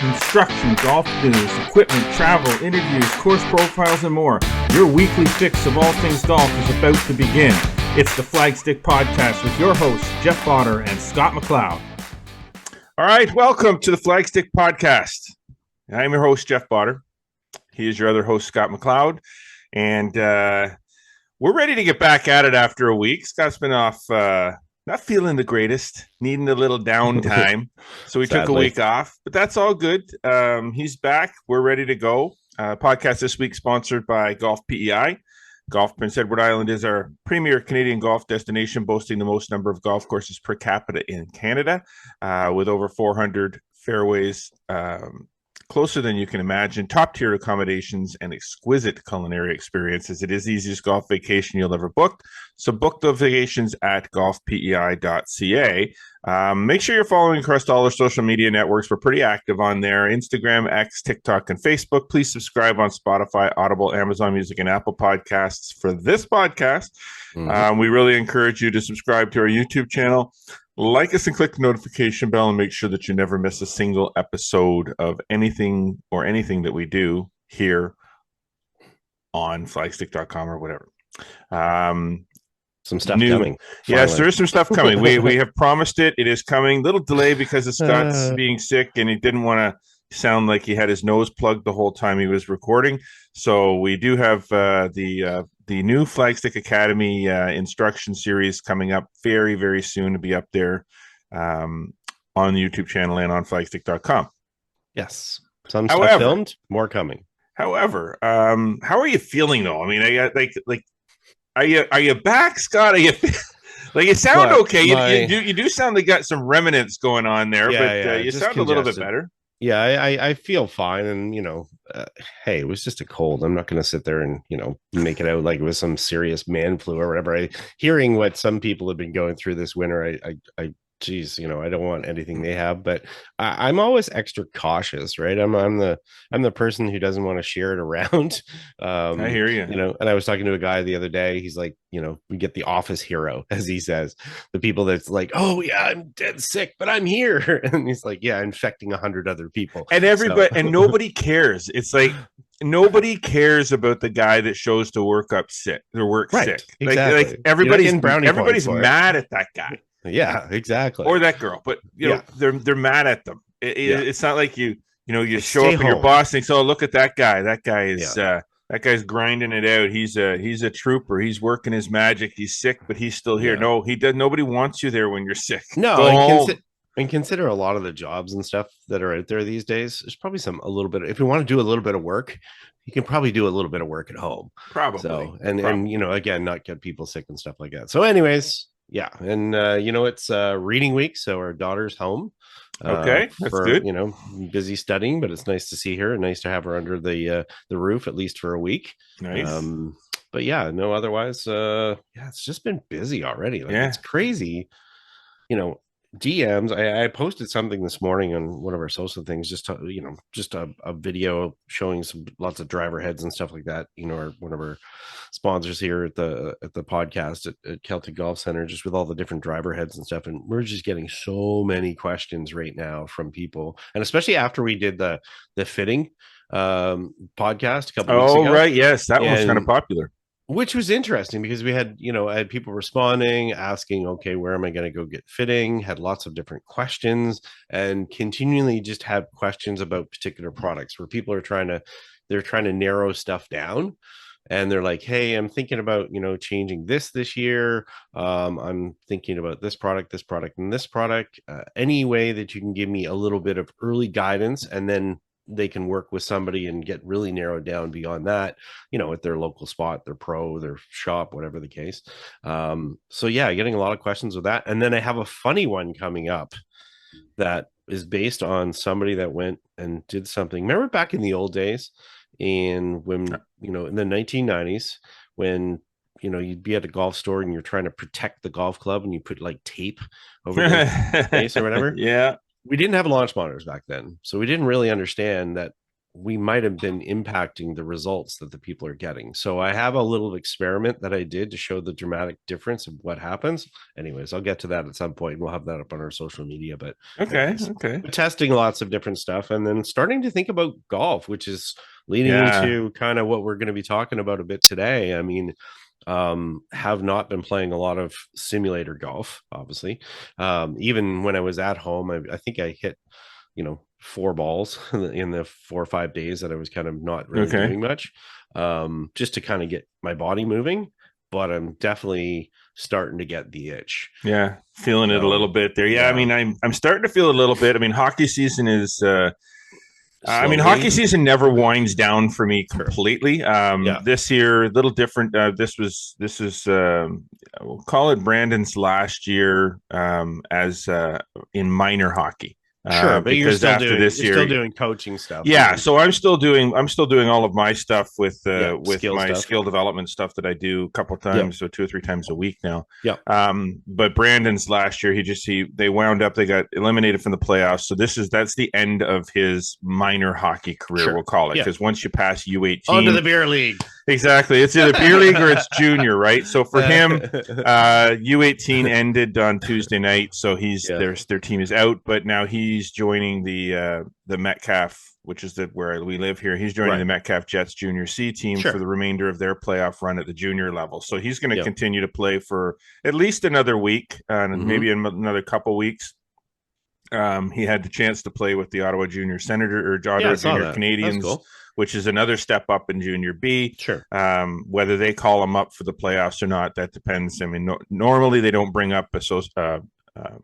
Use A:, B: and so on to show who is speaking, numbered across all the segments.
A: Instruction, golf news, equipment, travel, interviews, course profiles, and more. Your weekly fix of all things golf is about to begin. It's the Flagstick Podcast with your hosts, Jeff Botter and Scott McLeod. All right, welcome to the Flagstick Podcast. I'm your host, Jeff Botter. He is your other host, Scott McLeod. And we're ready to get back at it after a week. Scott's been off, not feeling the greatest, needing a little downtime. So we took a week off, but that's all good. He's back. We're ready to go. Podcast this week sponsored by Golf PEI. Golf Prince Edward Island is our premier Canadian golf destination, boasting the most number of golf courses per capita in Canada, with over 400 fairways, closer than you can imagine, top-tier accommodations, and exquisite culinary experiences. It is the easiest golf vacation you'll ever book. So book the vacations at golfpei.ca. Make sure you're following across all our social media networks. We're pretty active on there: Instagram, X, TikTok, and Facebook. Please subscribe on Spotify, Audible, Amazon Music, and Apple Podcasts for this podcast. We really encourage you to subscribe to our YouTube channel. Like us and click the notification bell and make sure that you never miss a single episode of anything that we do here on flagstick.com or whatever.
B: Some stuff coming.
A: Yes, there is some stuff coming. We have promised it. It is coming. Little delay because of Scott's being sick, and he didn't want to sound like he had his nose plugged the whole time he was recording. So we do have the new Flagstick Academy instruction series coming up very, very soon to be up there on the YouTube channel and on flagstick.com.
B: Yes. Some stuff filmed, more coming.
A: However, how are you feeling though? I mean, are you back, Scott? Are you like, you sound okay. You do sound like you got some remnants going on there, but you sound a little bit better.
B: Yeah, I feel fine. And, hey, it was just a cold. I'm not going to sit there and, make it out like it was some serious man flu or whatever. Hearing what some people have been going through this winter, geez, I don't want anything they have, but I'm always extra cautious, right? I'm the person who doesn't want to share it around.
A: I hear you.
B: And I was talking to a guy the other day. He's like, we get the office hero, as he says, the people that's like, oh yeah, I'm dead sick, but I'm here. And he's like, yeah, infecting 100 other people.
A: And everybody, and nobody cares. It's like, nobody cares about the guy that shows to work sick.
B: Exactly.
A: Like everybody's mad at that guy.
B: Yeah, exactly.
A: Or that girl, but they're mad at them. It's not like you show up and your boss thinks, "Oh, look at that guy. That guy is that guy's grinding it out. He's a trooper. He's working his magic. He's sick, but he's still here." Yeah. No, he does. Nobody wants you there when you're sick.
B: No, and consider a lot of the jobs and stuff that are out there these days. There's probably a little bit. If you want to do a little bit of work, you can probably do a little bit of work at home.
A: Probably.
B: So and again, not get people sick and stuff like that. So, anyways. Yeah, and it's reading week, so our daughter's home.
A: Okay, that's good.
B: Busy studying, but it's nice to see her and nice to have her under the roof at least for a week.
A: Nice.
B: But yeah, no, otherwise, it's just been busy already. It's crazy. DMs. I posted something this morning on one of our social things, just a video showing lots of driver heads and stuff like that. One of our sponsors here at the podcast at Celtic Golf Center, just with all the different driver heads and stuff. And we're just getting so many questions right now from people, and especially after we did the fitting podcast a couple weeks ago.
A: Oh, right, yes, that one was kind of popular.
B: Which was interesting because we had, I had people responding, asking, okay, where am I going to go get fitting? Had lots of different questions, and continually just have questions about particular products where people are trying to narrow stuff down. And they're like, hey, I'm thinking about, changing this year. I'm thinking about this product, and this product. Any way that you can give me a little bit of early guidance, and then they can work with somebody and get really narrowed down beyond that, at their local spot, their pro, their shop, whatever the case. So yeah, getting a lot of questions with that. And then I have a funny one coming up that is based on somebody that went and did something. Remember back in the old days, and when, in the 1990s, when you'd be at a golf store and you're trying to protect the golf club and you put like tape over the face or whatever.
A: Yeah.
B: We didn't have launch monitors back then, so we didn't really understand that we might have been impacting the results that the people are getting. So I have a little experiment that I did to show the dramatic difference of what happens. Anyways, I'll get to that at some point. We'll have that up on our social media. But
A: Okay.
B: anyways,
A: Okay.
B: testing lots of different stuff and then starting to think about golf, which is leading
A: Yeah.
B: into kind of what we're going to be talking about a bit today. I mean, have not been playing a lot of simulator golf, obviously. Even when I was at home, I think I hit, 4 balls in the 4 or 5 days that I was kind of not really doing much, just to kind of get my body moving. But I'm definitely starting to get the itch.
A: Yeah, feeling it a little bit there. Yeah, I mean, I'm starting to feel a little bit. I mean, hockey season is. Hockey season never winds down for me completely. This year, a little different. This is we'll call it Brandon's last year as in minor hockey.
B: Sure, but you're still
A: after
B: doing,
A: this year,
B: still doing coaching stuff.
A: Yeah, so I'm still doing all of my stuff with my
B: stuff.
A: skill development stuff that I do a couple times, so 2 or 3 times a week now.
B: Yeah.
A: But Brandon's last year, they wound up, they got eliminated from the playoffs. So that's the end of his minor hockey career, we'll call it, because once you pass U18,
B: onto the beer league.
A: Exactly, it's either beer league or it's junior, right? So for him, U18 ended on Tuesday night, so their team is out, but now he's joining the Metcalf, which is where we live here. He's joining the Metcalf Jets Junior C team for the remainder of their playoff run at the junior level. So he's going to continue to play for at least another week, maybe another couple weeks. He had the chance to play with the Ottawa Junior Junior Canadians, cool, which is another step up in Junior B.
B: Sure.
A: Whether they call him up for the playoffs or not, that depends. I mean, normally they don't bring up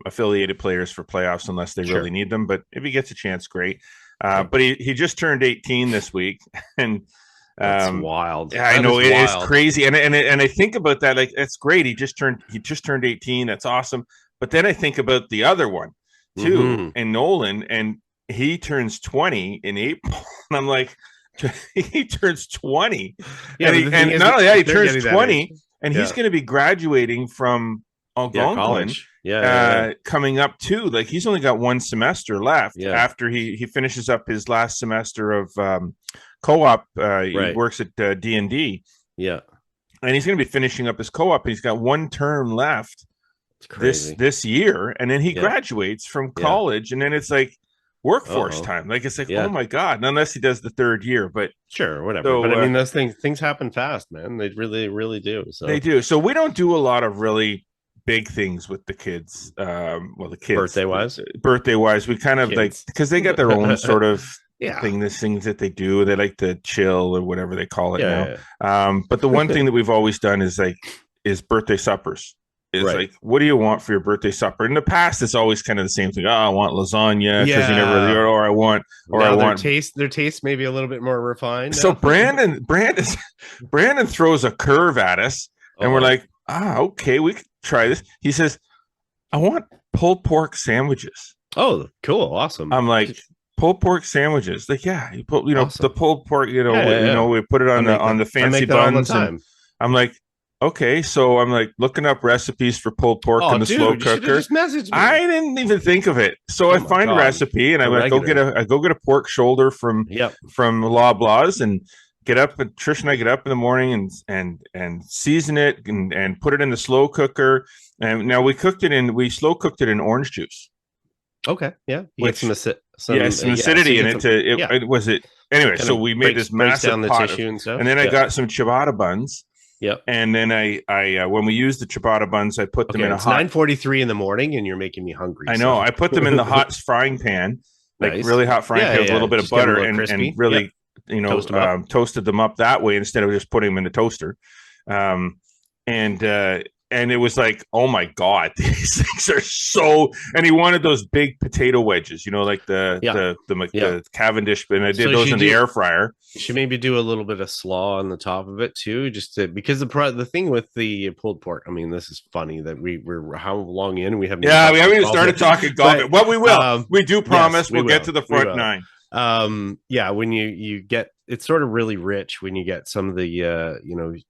A: affiliated players for playoffs unless they really need them. But if he gets a chance, great. But he just turned 18 this week, and
B: that's wild.
A: Yeah, I know it is crazy, and I think about that, like, it's great. He just turned 18. That's awesome. But then I think about the other one too, and Nolan, and he turns 20 in April, and I'm like, he turns 20, and not only that, he turns 20, and he's going to be graduating from Algonquin, coming up too. Like, he's only got 1 semester left after he finishes up his last semester of co-op. He works at D&D, and he's going to be finishing up his co-op. He's got 1 term left this year, and then he graduates from college, and then it's like workforce time. Like, it's like, oh my god, and unless he does the 3rd year, but
B: sure, whatever. So, but I mean, those things happen fast, man. They really do. So
A: they do. So we don't do a lot of really big things with the kids. The kids birthday wise, we kind of like, because they got their own sort of things that they do. They like to chill or whatever they call it now. But the one thing that we've always done is birthday suppers. It's like, what do you want for your birthday supper? In the past, it's always kind of the same thing. Oh, I want lasagna, because you never really, or I want
B: their taste maybe a little bit more refined.
A: So Brandon throws a curve at us, and we're like, okay, we could try this. He says, I want pulled pork sandwiches.
B: Oh, cool, awesome.
A: I'm like, pulled pork sandwiches. Like, you put, awesome. The pulled pork, we put it on the fancy buns. I'm like, okay, so I'm like looking up recipes for pulled pork in the slow cooker.
B: Just messaged me.
A: I didn't even think of it. So I find a recipe, and I go get a pork shoulder from Loblaws, and get up. And Trish and I get up in the morning and season it and put it in the slow cooker. And now we slow cooked it in orange juice.
B: Okay, yeah,
A: which some acidity in it. Anyway. So we made this massive pot and then I got some ciabatta buns.
B: Yep.
A: And then I when we used the ciabatta buns, I put them in a hot
B: 9:43 in the morning, and you're making me hungry.
A: I know. I put them in the hot frying pan, like really hot frying pan with a little bit of butter, and really toasted them up that way instead of just putting them in the toaster. And it was like, oh my god, these things are so. And he wanted those big potato wedges, like the Cavendish, and I did those in the air fryer.
B: You should maybe do a little bit of slaw on the top of it too, because the thing with the pulled pork. I mean, this is funny that we're how long in we haven't.
A: We haven't even started talking golf. But we will. We do promise we'll get to the front 9.
B: When you get it's sort of really rich when you get some of the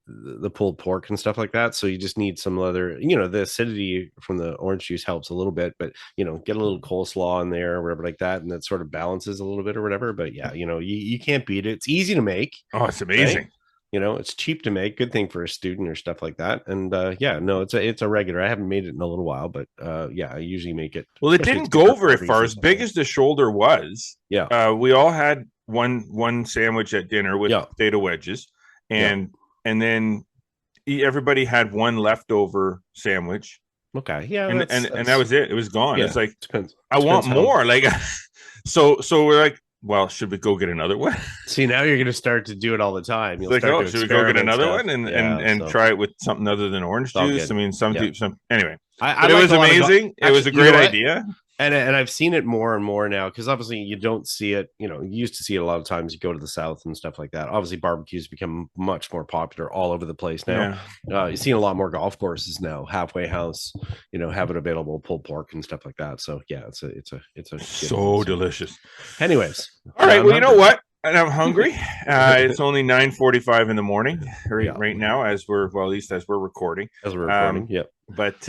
B: the pulled pork and stuff like that. So you just need some other, the acidity from the orange juice helps a little bit, but get a little coleslaw in there or whatever like that, and that sort of balances a little bit or whatever. But yeah, you can't beat it. It's easy to make.
A: Oh, it's amazing.
B: Right? It's cheap to make. Good thing for a student or stuff like that. And it's a regular. I haven't made it in a little while, but I usually make it.
A: Well, it didn't go very far. As big as the shoulder was, we all had one sandwich at dinner with potato wedges, and then everybody had one leftover sandwich.
B: Okay, yeah,
A: and that was it. It was gone.
B: Yeah,
A: it's like
B: depends
A: want more. Like, so we're like, well, should we go get another one?
B: See, now you're going to start to do it all the time.
A: You'll like, should we go get another one and try it with something other than orange juice? I mean, some anyway. It was amazing. It was a great idea.
B: And I've seen it more and more now, because obviously you don't see it. You used to see it a lot of times. You go to the South and stuff like that. Obviously, barbecues become much more popular all over the place now. You're seeing a lot more golf courses now, halfway house, have it available, pulled pork and stuff like that. So yeah, it's a
A: so delicious.
B: Anyways,
A: all right. Well, you know what? And I'm hungry. It's only 9:45 in the morning right now, at least as we're recording.
B: Yep.
A: But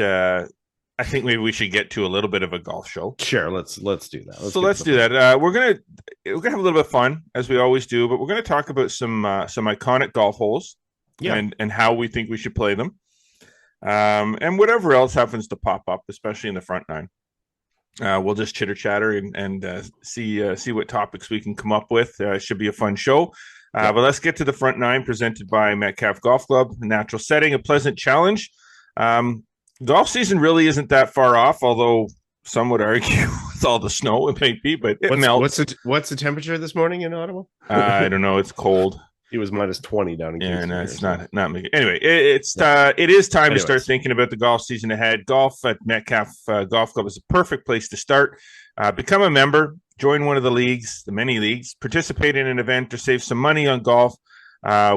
A: I think maybe we should get to a little bit of a golf show.
B: Sure, let's do that.
A: Let's do that. We're gonna have a little bit of fun, as we always do, but we're gonna talk about some iconic golf holes, and how we think we should play them, and whatever else happens to pop up, especially in the front nine. We'll just chitter chatter and see what topics we can come up with. It should be a fun show. But let's get to the front nine, presented by Metcalfe Golf Club. A natural setting, a pleasant challenge. Golf season really isn't that far off, although some would argue with all the snow it might be, but it melts.
B: What's the temperature this morning in Ottawa?
A: I don't know. It's cold.
B: It was minus 20 down in Kingston.
A: Yeah, no, it's not making. Anyway, it is time to start thinking about the golf season ahead. Golf at Metcalfe Golf Club is a perfect place to start. Become a member, join one of the many leagues, participate in an event, or save some money on golf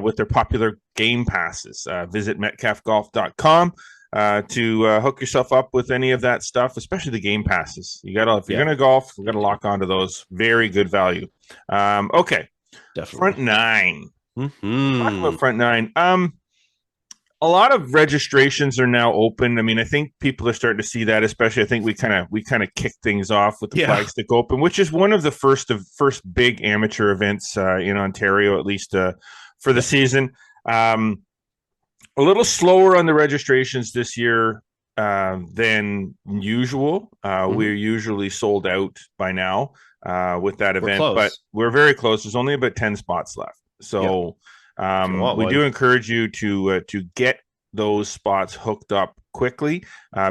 A: with their popular game passes. Visit metcalfegolf.com. To hook yourself up with any of that stuff, especially the game passes. If you're gonna golf, we gotta lock onto those. Very good value. Okay, definitely. Front nine.
B: Mm-hmm.
A: Talk about front nine. A lot of registrations are now open. I mean, I think people are starting to see that. Especially, I think we kind of kicked things off with the Flagstick Open, which is one of the first big amateur events in Ontario, at least for the season. A little slower on the registrations this year than usual. We're usually sold out by now with that event, but we're very close. There's only about 10 spots left. So we do encourage you to get those spots hooked up quickly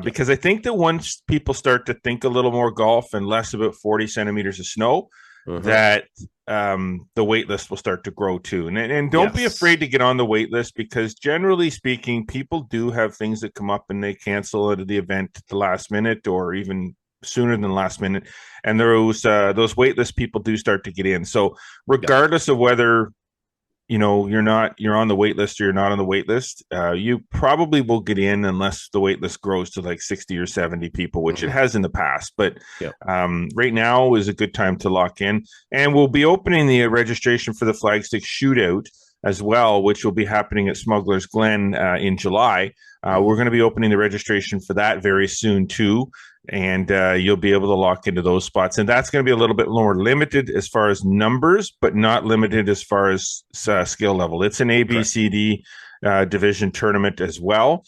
A: because I think that once people start to think a little more golf and less about 40 centimeters of snow, that the wait list will start to grow too. And don't be afraid to get on the wait list, because generally speaking, people do have things that come up and they cancel at the event at the last minute or even sooner than last minute. And those wait list people do start to get in. So regardless of whether you're on the wait list or you're not on the wait list, you probably will get in unless the wait list grows to like 60 or 70 people, which it has in the past. But right now is a good time to lock in. And we'll be opening the registration for the Flagstick Shootout as well, which will be happening at Smuggler's Glen in July. We're going to be opening the registration for that very soon too. And you'll be able to lock into those spots. And that's going to be a little bit more limited as far as numbers, but not limited as far as skill level. It's an ABCD division tournament as well.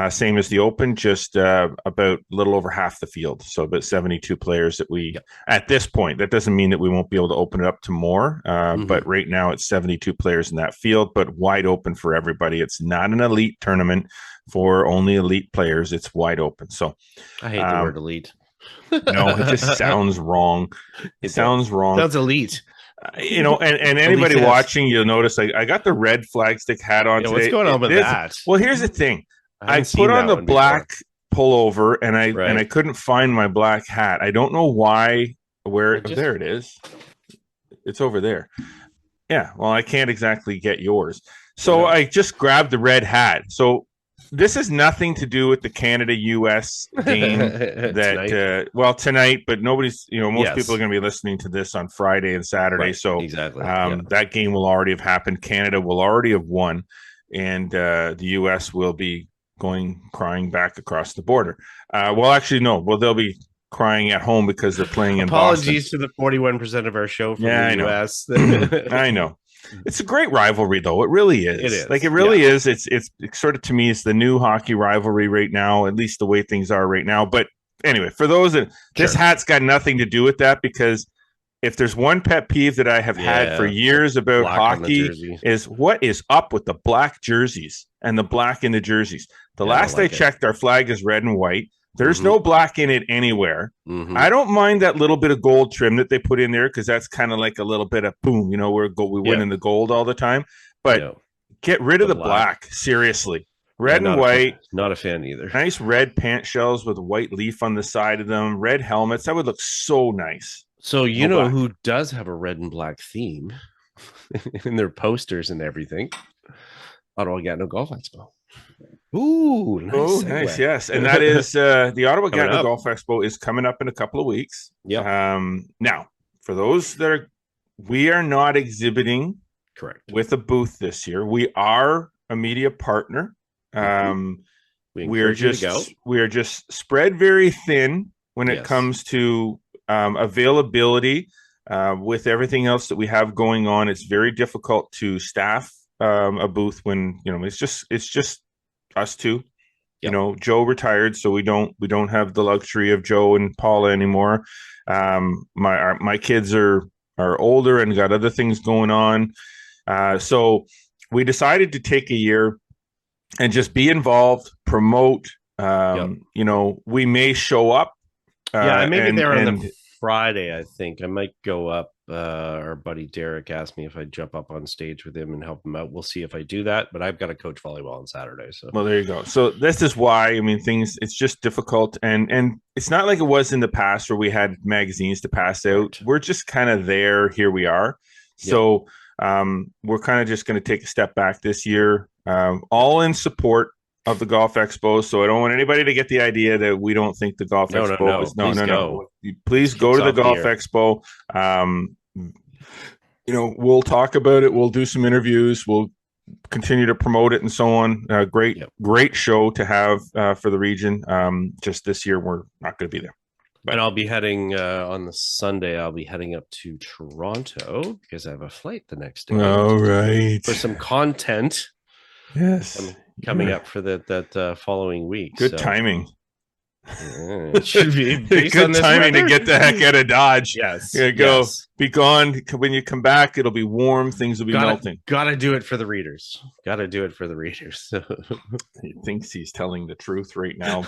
A: Same as the Open, just about a little over half the field. So about 72 players that at this point. That doesn't mean that we won't be able to open it up to more. But right now it's 72 players in that field, but wide open for everybody. It's not an elite tournament for only elite players. It's wide open. So
B: I hate the word elite.
A: No, it just sounds wrong. Sounds
B: elite.
A: And anybody watching, you'll notice I got the red Flagstick hat on today.
B: What's going on with that?
A: Well, here's the thing. I put on the black pullover and I couldn't find my black hat. I don't know why. There it is. It's over there. Yeah. Well, I can't exactly get yours. So I just grabbed the red hat. So this has nothing to do with the Canada-US game tonight, but nobody's, most people are going to be listening to this on Friday and Saturday.
B: Right,
A: so
B: exactly.
A: That game will already have happened. Canada will already have won, and the US will be crying back across the border. Well, actually, no. Well, they'll be crying at home because they're playing in Boston.
B: Apologies to the 41% of our show from the US.
A: I know. It's a great rivalry, though. It really is.
B: It is.
A: Like, it really is. It's sort of, to me, it's the new hockey rivalry right now, at least the way things are right now. But anyway, for those that this hat's got nothing to do with that, because if there's one pet peeve that I have had for years about hockey is what is up with the black jerseys and the black in the jerseys. The last I checked, our flag is red and white. There's no black in it anywhere. I don't mind that little bit of gold trim that they put in there, because that's kind of like a little bit of boom, we win in the gold all the time. But get rid of the black. Seriously. Red and white.
B: Not a fan either.
A: Nice red pant shells with a white leaf on the side of them. Red helmets. That would look so nice.
B: So you know who does have a red and black theme in their posters and everything? Ottawa Gatineau Golf Expo. Ooh,
A: nice, yes. And that is the Ottawa Gatineau Golf Expo is coming up in a couple of weeks.
B: Yeah.
A: Now, for those that we are not exhibiting with a booth this year. We are a media partner. We are just spread very thin when it comes to availability. With everything else that we have going on, it's very difficult to staff a booth when it's just us two. Joe retired, so we don't have the luxury of Joe and Paula anymore. My kids are older and got other things going on, so we decided to take a year and just be involved, promote. We may show up.
B: I may be there on the Friday. I think I might go up. Our buddy Derek asked me if I'd jump up on stage with him and help him out. We'll see if I do that, but I've got to coach volleyball on Saturday. So,
A: well, there you go. So this is why, it's just difficult. And it's not like it was in the past where we had magazines to pass out. We're just kind of there. Here we are. So we're kind of just going to take a step back this year, all in support of the Golf Expo. So I don't want anybody to get the idea that we don't think the Golf Expo is no. Please go to the Golf Expo. We'll talk about it. We'll do some interviews. We'll continue to promote it and so on. Great show to have for the region. Just this year, we're not going to be there.
B: But I'll be heading on the Sunday. I'll be heading up to Toronto because I have a flight the next day.
A: All right.
B: For some content.
A: Yes.
B: Coming up for that following week.
A: Good timing.
B: It should be
A: good timing to get the heck out of Dodge.
B: Yes.
A: Be gone. When you come back, it'll be warm. Things will be melting.
B: Gotta do it for the readers.
A: He thinks he's telling the truth right now.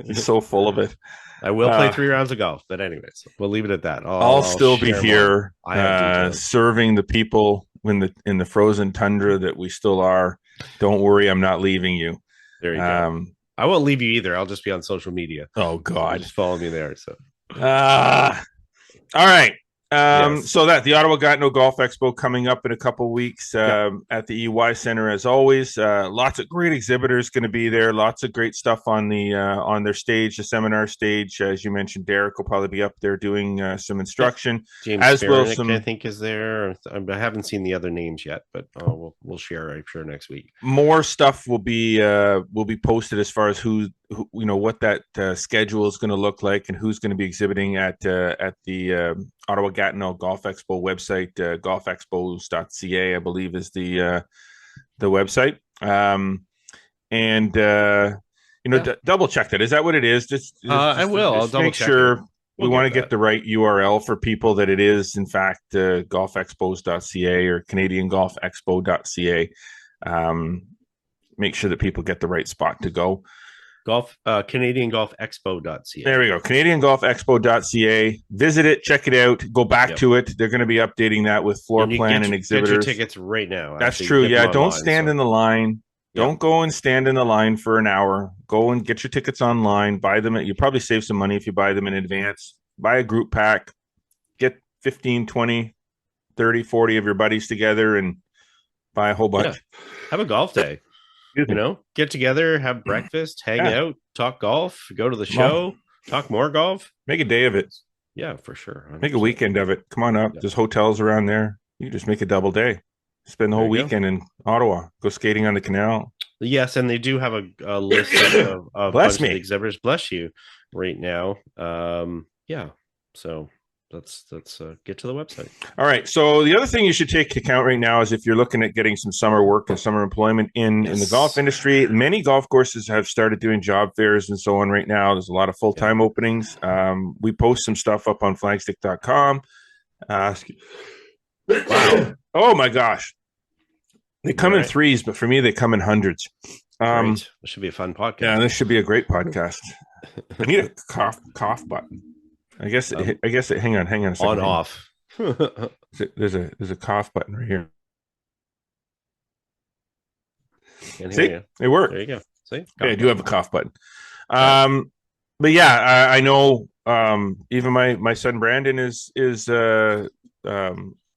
A: He's so full of it.
B: I will play 3 rounds of golf, but anyways, we'll leave it at that.
A: I'll still be here serving the people in the frozen tundra that we still are. Don't worry, I'm not leaving you.
B: There you go. I won't leave you either. I'll just be on social media.
A: Oh God,
B: just follow me there. So,
A: all right. So that the Ottawa Gatineau Golf Expo coming up in a couple weeks at the EY Center, as always. Lots of great exhibitors going to be there. Lots of great stuff on their stage, the seminar stage. As you mentioned, Derek will probably be up there doing some instruction.
B: James as well. I think is there. I haven't seen the other names yet, but we'll share. I'm sure next week.
A: More stuff will be posted as far as what that schedule is going to look like and who's going to be exhibiting at the Ottawa Gatineau Golf Expo website. Golfexpos.ca, I believe, is the website. Double check that. Is that what it is?
B: I will. I'll double
A: make sure. We want to get the right URL for people that it is, in fact, golfexpos.ca or canadiangolfexpo.ca. Make sure that people get the right spot to go.
B: CanadianGolfExpo.ca.
A: There we go. CanadianGolfExpo.ca. Visit it, check it out, go back to it. They're going to be updating that with floor plan and exhibitors. Get
B: your tickets right now.
A: That's true. Yeah, don't stand in the line. Don't go and stand in the line for an hour. Go and get your tickets online. Buy them. You probably save some money if you buy them in advance. Buy a group pack. Get 15, 20, 30, 40 of your buddies together and buy a whole bunch.
B: Have a golf day. You know, get together, have breakfast, hang
A: Yeah.
B: out, talk golf, go to the
A: Well,
B: show, talk more golf.
A: make a day of it.
B: Yeah, for sure.
A: Make a
B: 100%.
A: weekend of it. Come on up.
B: Yeah.
A: There's hotels around there. You just make a double day. Spend the
B: There
A: whole
B: you go.
A: weekend in Ottawa. Go skating on the canal.
B: Yes, and they do have a list of a
A: Bless
B: bunch of the
A: me.
B: exhibitors. Bless you, right now. Yeah. So let's get to the website.
A: All right. So the other thing you should take into account right now is if you're looking at getting some summer work and summer employment in the golf industry, many golf courses have started doing job fairs and so on right now. There's a lot of full-time openings. We post some stuff up on flagstick.com. Wow. Oh my gosh. They come in threes, but for me, they come in hundreds.
B: Great. This should be a fun podcast.
A: Yeah, this should be a great podcast. I need a cough button. I guess. Hang on a second.
B: On off.
A: There's a cough button right here.
B: See,
A: it worked.
B: There you go. See,
A: I do have a cough button. But yeah, I know. Even my son Brandon is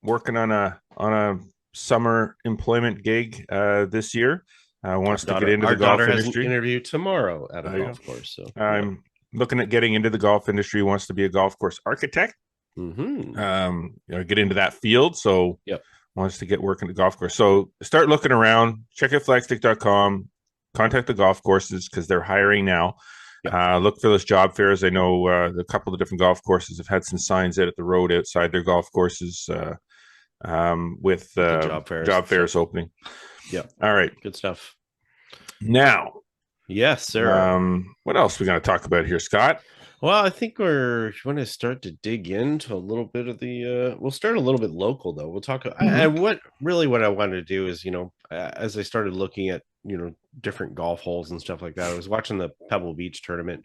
A: working on a summer employment gig this year. Wants to get into the golf industry.
B: Has an interview tomorrow at a golf course. So
A: I'm looking at getting into the golf industry. Wants to be a golf course architect.
B: Mm-hmm.
A: Get into that field. So wants to get working at the golf course. So start looking around. Check out flagstick.com. Contact the golf courses because they're hiring now. Look for those job fairs. I know a couple of different golf courses have had some signs out at the road outside their golf courses with job fairs opening.
B: Yeah.
A: All right.
B: Good stuff.
A: Now.
B: Yes, sir.
A: What else are we going to talk about here, Scott?
B: Well, I think we're going to start to dig into a little bit of the. We'll start a little bit local, though. We'll talk. And what I wanted to do is, as I started looking at, different golf holes and stuff like that, I was watching the Pebble Beach tournament,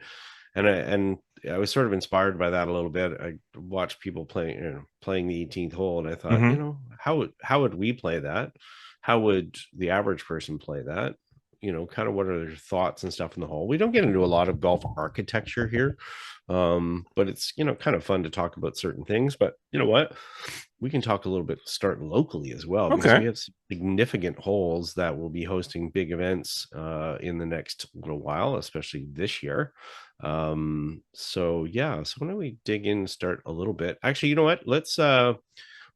B: and I was sort of inspired by that a little bit. I watched people playing the 18th hole, and I thought, how would we play that? How would the average person play that? Kind of what are their thoughts and stuff in the hole. We don't get into a lot of golf architecture here, but it's kind of fun to talk about certain things. But you know what, we can talk a little bit, start locally as well, because we have significant holes that will be hosting big events in the next little while, especially this year. So why don't we dig in and start a little bit? Actually, you know what, let's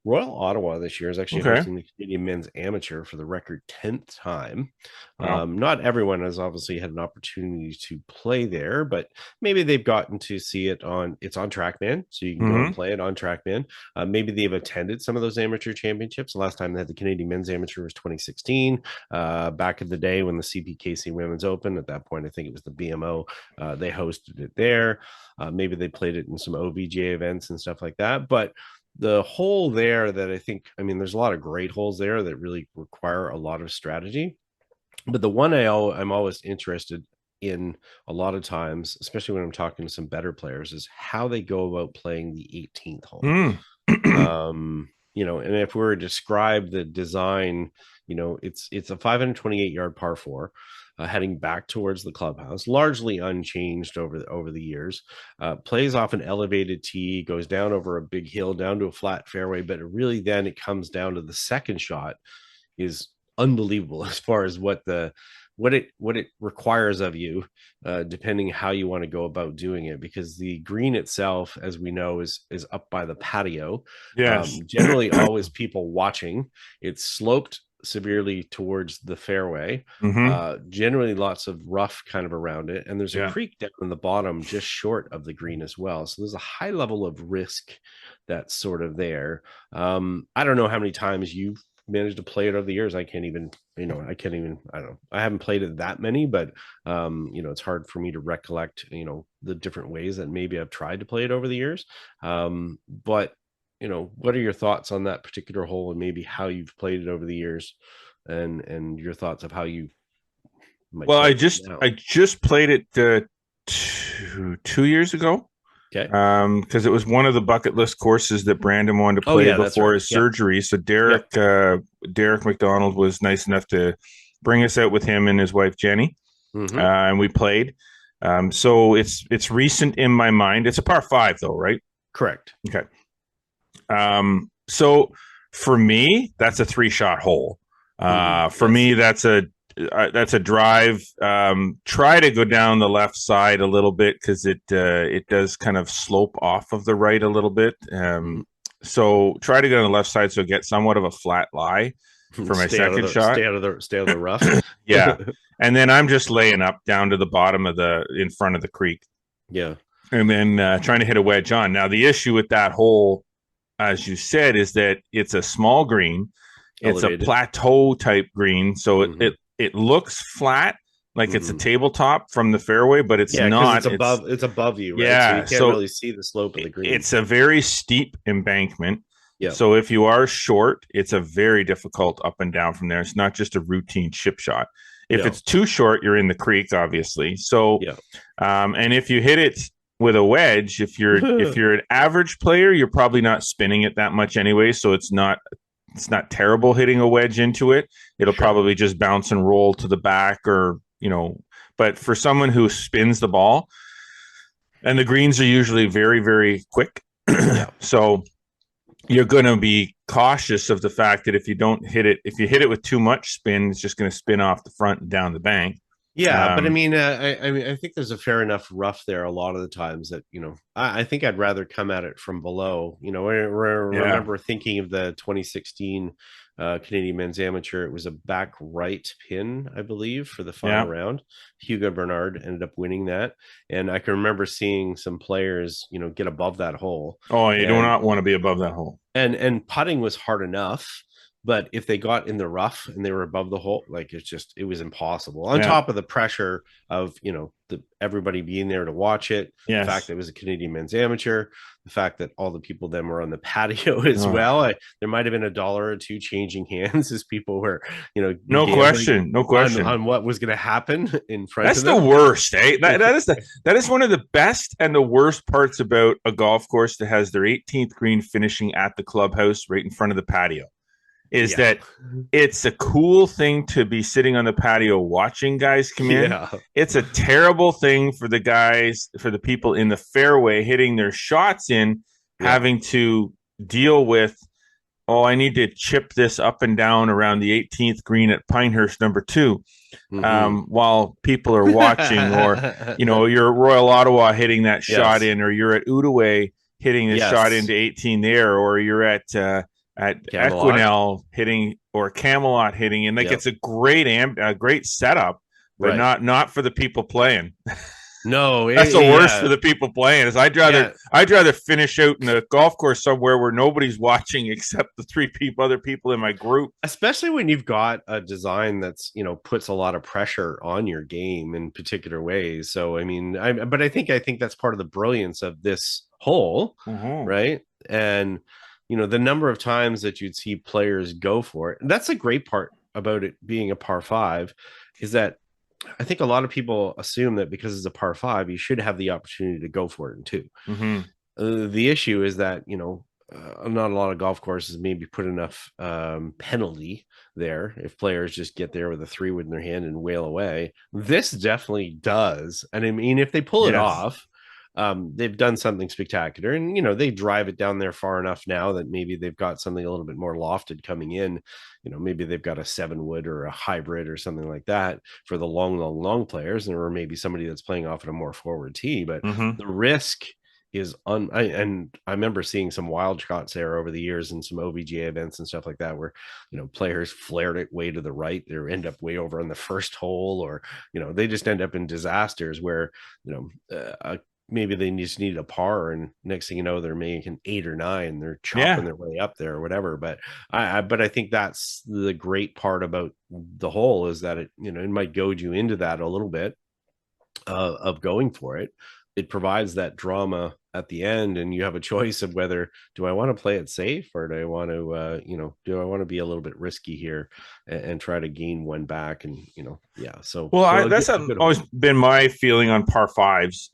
B: Royal Ottawa this year is actually hosting the Canadian Men's Amateur for the record 10th time. Wow. Not everyone has obviously had an opportunity to play there, but maybe they've gotten to see it on TrackMan, so you can go and play it on TrackMan. Maybe they've attended some of those amateur championships. The last time they had the Canadian Men's Amateur was 2016. Back in the day when the CPKC Women's Open, at that point, I think it was the BMO, they hosted it there. Maybe they played it in some OVGA events and stuff like that, but the hole there that there's a lot of great holes there that really require a lot of strategy. But the one I'm always interested in a lot of times, especially when I'm talking to some better players, is how they go about playing the 18th hole. And if we were to describe the design, it's a 528-yard par 4. Heading back towards the clubhouse, largely unchanged over the years. Plays off an elevated tee, goes down over a big hill, down to a flat fairway, but then it comes down to the second shot is unbelievable as far as what it requires of you, depending how you want to go about doing it, because the green itself, as we know, is up by the patio.
A: Yes.
B: Generally always people watching. It's sloped severely towards the fairway. Generally lots of rough kind of around it, and there's a creek down in the bottom just short of the green as well, so there's a high level of risk that's sort of there. I don't know how many times you've managed to play it over the years. I don't know, I haven't played it that many, but it's hard for me to recollect the different ways that maybe I've tried to play it over the years. But what are your thoughts on that particular hole, and maybe how you've played it over the years, and your thoughts of how you might. Well,
A: I just played it 2 years ago.
B: Okay.
A: Because it was one of the bucket list courses that Brandon wanted to play before his surgery. So Derek McDonald was nice enough to bring us out with him and his wife Jenny, and we played. So it's recent in my mind. It's a par 5 though, right?
B: Correct.
A: Okay. So for me, that's a 3-shot hole. For me, that's a that's a drive. Try to go down the left side a little bit because it does kind of slope off of the right a little bit. So try to go on the left side so get somewhat of a flat lie for my second shot.
B: Stay out of the rough.
A: Yeah, and then I'm just laying up down to the bottom of in front of the creek.
B: Yeah,
A: and then trying to hit a wedge on. Now the issue with that hole, as you said, is that it's a small green.
B: Elevated.
A: It's a plateau type green, so it looks flat, like it's a tabletop from the fairway, but it's not.
B: It's above you, right?
A: Yeah,
B: so you can't really see the slope of the green.
A: It's a very steep embankment.
B: Yeah.
A: So if you are short, it's a very difficult up and down from there. It's not just a routine chip shot. If it's too short, you're in the creek, obviously. So, and if you hit it with a wedge, if you're an average player, you're probably not spinning it that much anyway. So it's not terrible hitting a wedge into it. It'll probably just bounce and roll to the back, or But for someone who spins the ball, and the greens are usually very, very quick, so you're going to be cautious of the fact that if you hit it with too much spin, it's just going to spin off the front and down the bank.
B: Yeah, but I mean, I think there's a fair enough rough there a lot of the times that, I think I'd rather come at it from below. I remember thinking of the 2016 Canadian Men's Amateur. It was a back right pin, I believe, for the final round. Hugo Bernard ended up winning that. And I can remember seeing some players, get above that hole.
A: Oh, you do not want to be above that hole.
B: And putting was hard enough. But if they got in the rough and they were above the hole, like it was impossible. On top of the pressure of, everybody being there to watch it.
A: Yes.
B: The fact that it was a Canadian Men's Amateur, the fact that all the people then were on the patio as well. There might have been $1 or $2 changing hands as people were,
A: no question
B: on what was going to happen in front
A: That's
B: of them.
A: The worst, eh? That is one of the best and the worst parts about a golf course that has their 18th green finishing at the clubhouse right in front of the patio. Is that it's a cool thing to be sitting on the patio watching guys come in. It's a terrible thing for the guys, for the people in the fairway hitting their shots in, having to deal with, I need to chip this up and down around the 18th green at Pinehurst number 2 while people are watching, or, you're at Royal Ottawa hitting that shot in, or you're at Outaouais hitting this shot into 18 there, or you're at Equinel hitting, or Camelot hitting, and it's a great setup, but not for the people playing.
B: No,
A: that's the worst for the people playing. Is I'd rather finish out in a golf course somewhere where nobody's watching except the other people in my group.
B: Especially when you've got a design that's puts a lot of pressure on your game in particular ways. So I mean, I think that's part of the brilliance of this hole, right? And the number of times that you'd see players go for it. And that's a great part about it being a par 5, is that I think a lot of people assume that because it's a par 5, you should have the opportunity to go for it in 2. The issue is that, not a lot of golf courses maybe put enough penalty there if players just get there with a 3-wood in their hand and wail away. This definitely does. And I mean, if they pull it off, they've done something spectacular, and they drive it down there far enough now that maybe they've got something a little bit more lofted coming in. Maybe they've got a 7-wood or a hybrid or something like that for the long players, or maybe somebody that's playing off at a more forward tee. But the risk is and I remember seeing some wild shots there over the years in some OVGA events and stuff like that, where players flared it way to the right, they end up way over on the first hole, or they just end up in disasters where maybe they just need a par, and next thing you know, they're making 8 or 9. They're chopping their way up there or whatever. But I think that's the great part about the hole, is that it might goad you into that a little bit of going for it. It provides that drama at the end, and you have a choice of whether, do I want to play it safe, or do I want to be a little bit risky here and try to gain one back? And so
A: that's always been my feeling on par 5s,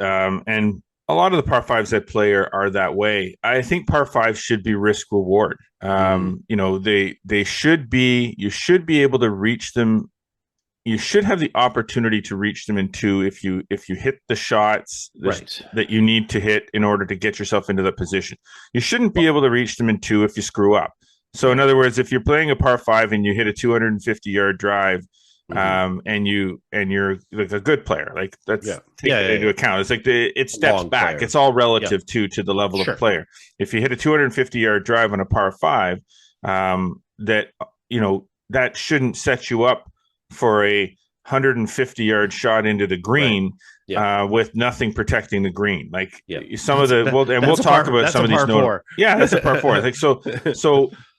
A: and a lot of the par 5s I play are that way. I think par 5s should be risk reward. They should be. You should be able to reach them. You should have the opportunity to reach them in 2 if you hit the shots that you need to hit in order to get yourself into the position. You shouldn't be able to reach them in 2 if you screw up. So in other words, if you're playing a par 5 and you hit a 250-yard drive,
B: Hmm.
A: and you're like a good player. Like let's
B: Yeah.
A: take that into
B: Yeah.
A: account. It's like it steps
B: Long
A: back.
B: player.
A: It's all
B: Yeah.
A: relative to the level of
B: Sure.
A: player. If you hit a 250-yard drive on a par five, that that shouldn't set you up for a 150-yard shot into the
B: Right.
A: green
B: Yeah.
A: with nothing protecting the green. Like
B: Yeah.
A: some of the and we'll talk about
B: That's
A: some
B: a
A: of these
B: par
A: notable.
B: four.
A: Yeah, that's a par four. Like so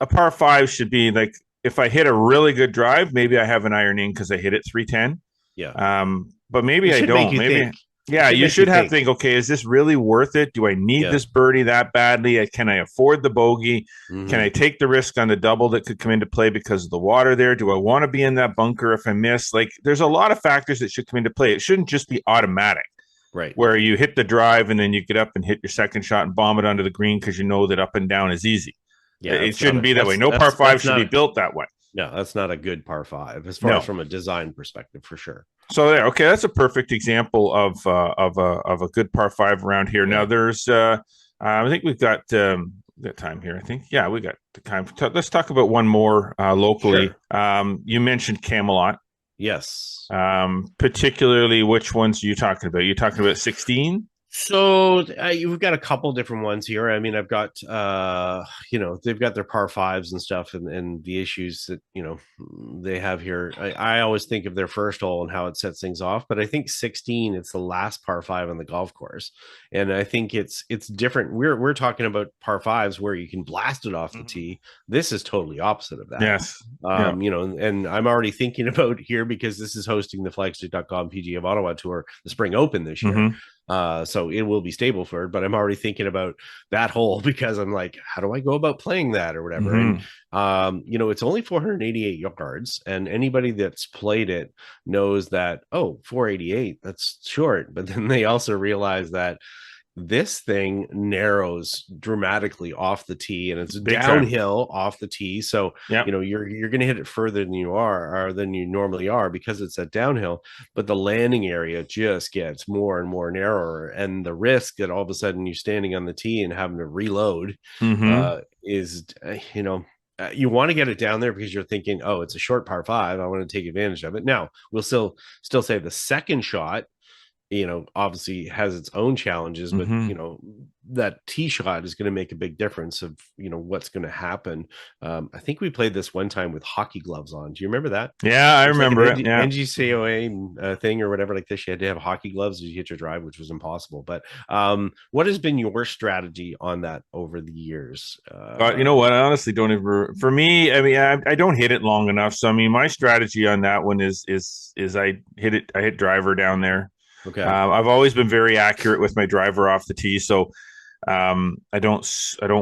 A: a par five should be like if I hit a really good drive, maybe I have an iron in because I hit it 310.
B: Yeah.
A: But
B: It
A: maybe I
B: should make
A: don't.
B: you
A: Maybe,
B: think. It
A: yeah,
B: should
A: you
B: make you
A: should have to
B: think.
A: think, okay, is this really worth it? Do I need
B: Yeah.
A: this birdie that badly? Can I afford the bogey? Can I
B: Hmm.
A: take the risk on the double that could come into play because of the water there? Do I want to be in that bunker if I miss? Like, there's a lot of factors that should come into play. It shouldn't just be automatic
B: Right.
A: where you hit the drive and then you get up and hit your second shot and bomb it onto the green because you know that up and down is easy.
B: Yeah.
A: It
B: That's not
A: shouldn't
B: a
A: be that way. No par five
B: that's
A: should be
B: not
A: built that way.
B: no, that's not a good par five as far as
A: No.
B: from a design perspective for sure.
A: So there, okay, that's a perfect example of a good par five around here. Now
B: Yeah.
A: there's, I think we've got time here. I think, yeah, we got the time. Let's talk about one more locally.
B: Sure.
A: You mentioned Camelot.
B: Yes.
A: Particularly, which ones are you talking about? You talking about 16?
B: So you've got a couple different ones here. I mean, I've got they've got their par fives and stuff, and the issues that they have here. I always think of their first hole and how it sets things off, but I think 16 it's the last par five on the golf course, and I think it's different. We're talking about par fives where you can blast it off the tee. This is totally opposite of that.
A: Yes. Yeah.
B: And I'm already thinking about here because this is hosting the Flagstick.com PGA of Ottawa Tour, the Spring Open this year.
A: Mm-hmm.
B: So it will be Stableford, but I'm already thinking about that hole because I'm like, how do I go about playing that or whatever?
A: Mm-hmm.
B: And it's only 488 yards, and anybody that's played it knows that 488, that's short. But then they also realize that this thing narrows dramatically off the tee, and it's
A: Big time.
B: downhill off the tee. So
A: Yep.
B: you're going to hit it further than you are, or than you normally are, because it's a downhill. But the landing area just gets more and more narrower, and the risk that all of a sudden you're standing on the tee and having to reload
A: Mm-hmm.
B: is you want to get it down there because you're thinking, oh, it's a short par five, I want to take advantage of it. Now we'll still say the second shot obviously has its own challenges, but
A: Mm-hmm.
B: that tee shot is going to make a big difference of what's going to happen. I think we played this one time with hockey gloves on. Do you remember that?
A: Yeah, I
B: It's like
A: remember
B: an
A: it. Yeah.
B: NGCOA thing or whatever like this. You had to have hockey gloves as you hit your drive, which was impossible. But what has been your strategy on that over the years?
A: But you know what? I honestly don't ever. For me, I mean, I don't hit it long enough. So I mean, my strategy on that one is I hit it. I hit driver down there.
B: Okay.
A: I've always been very accurate with my driver off the tee, so I don't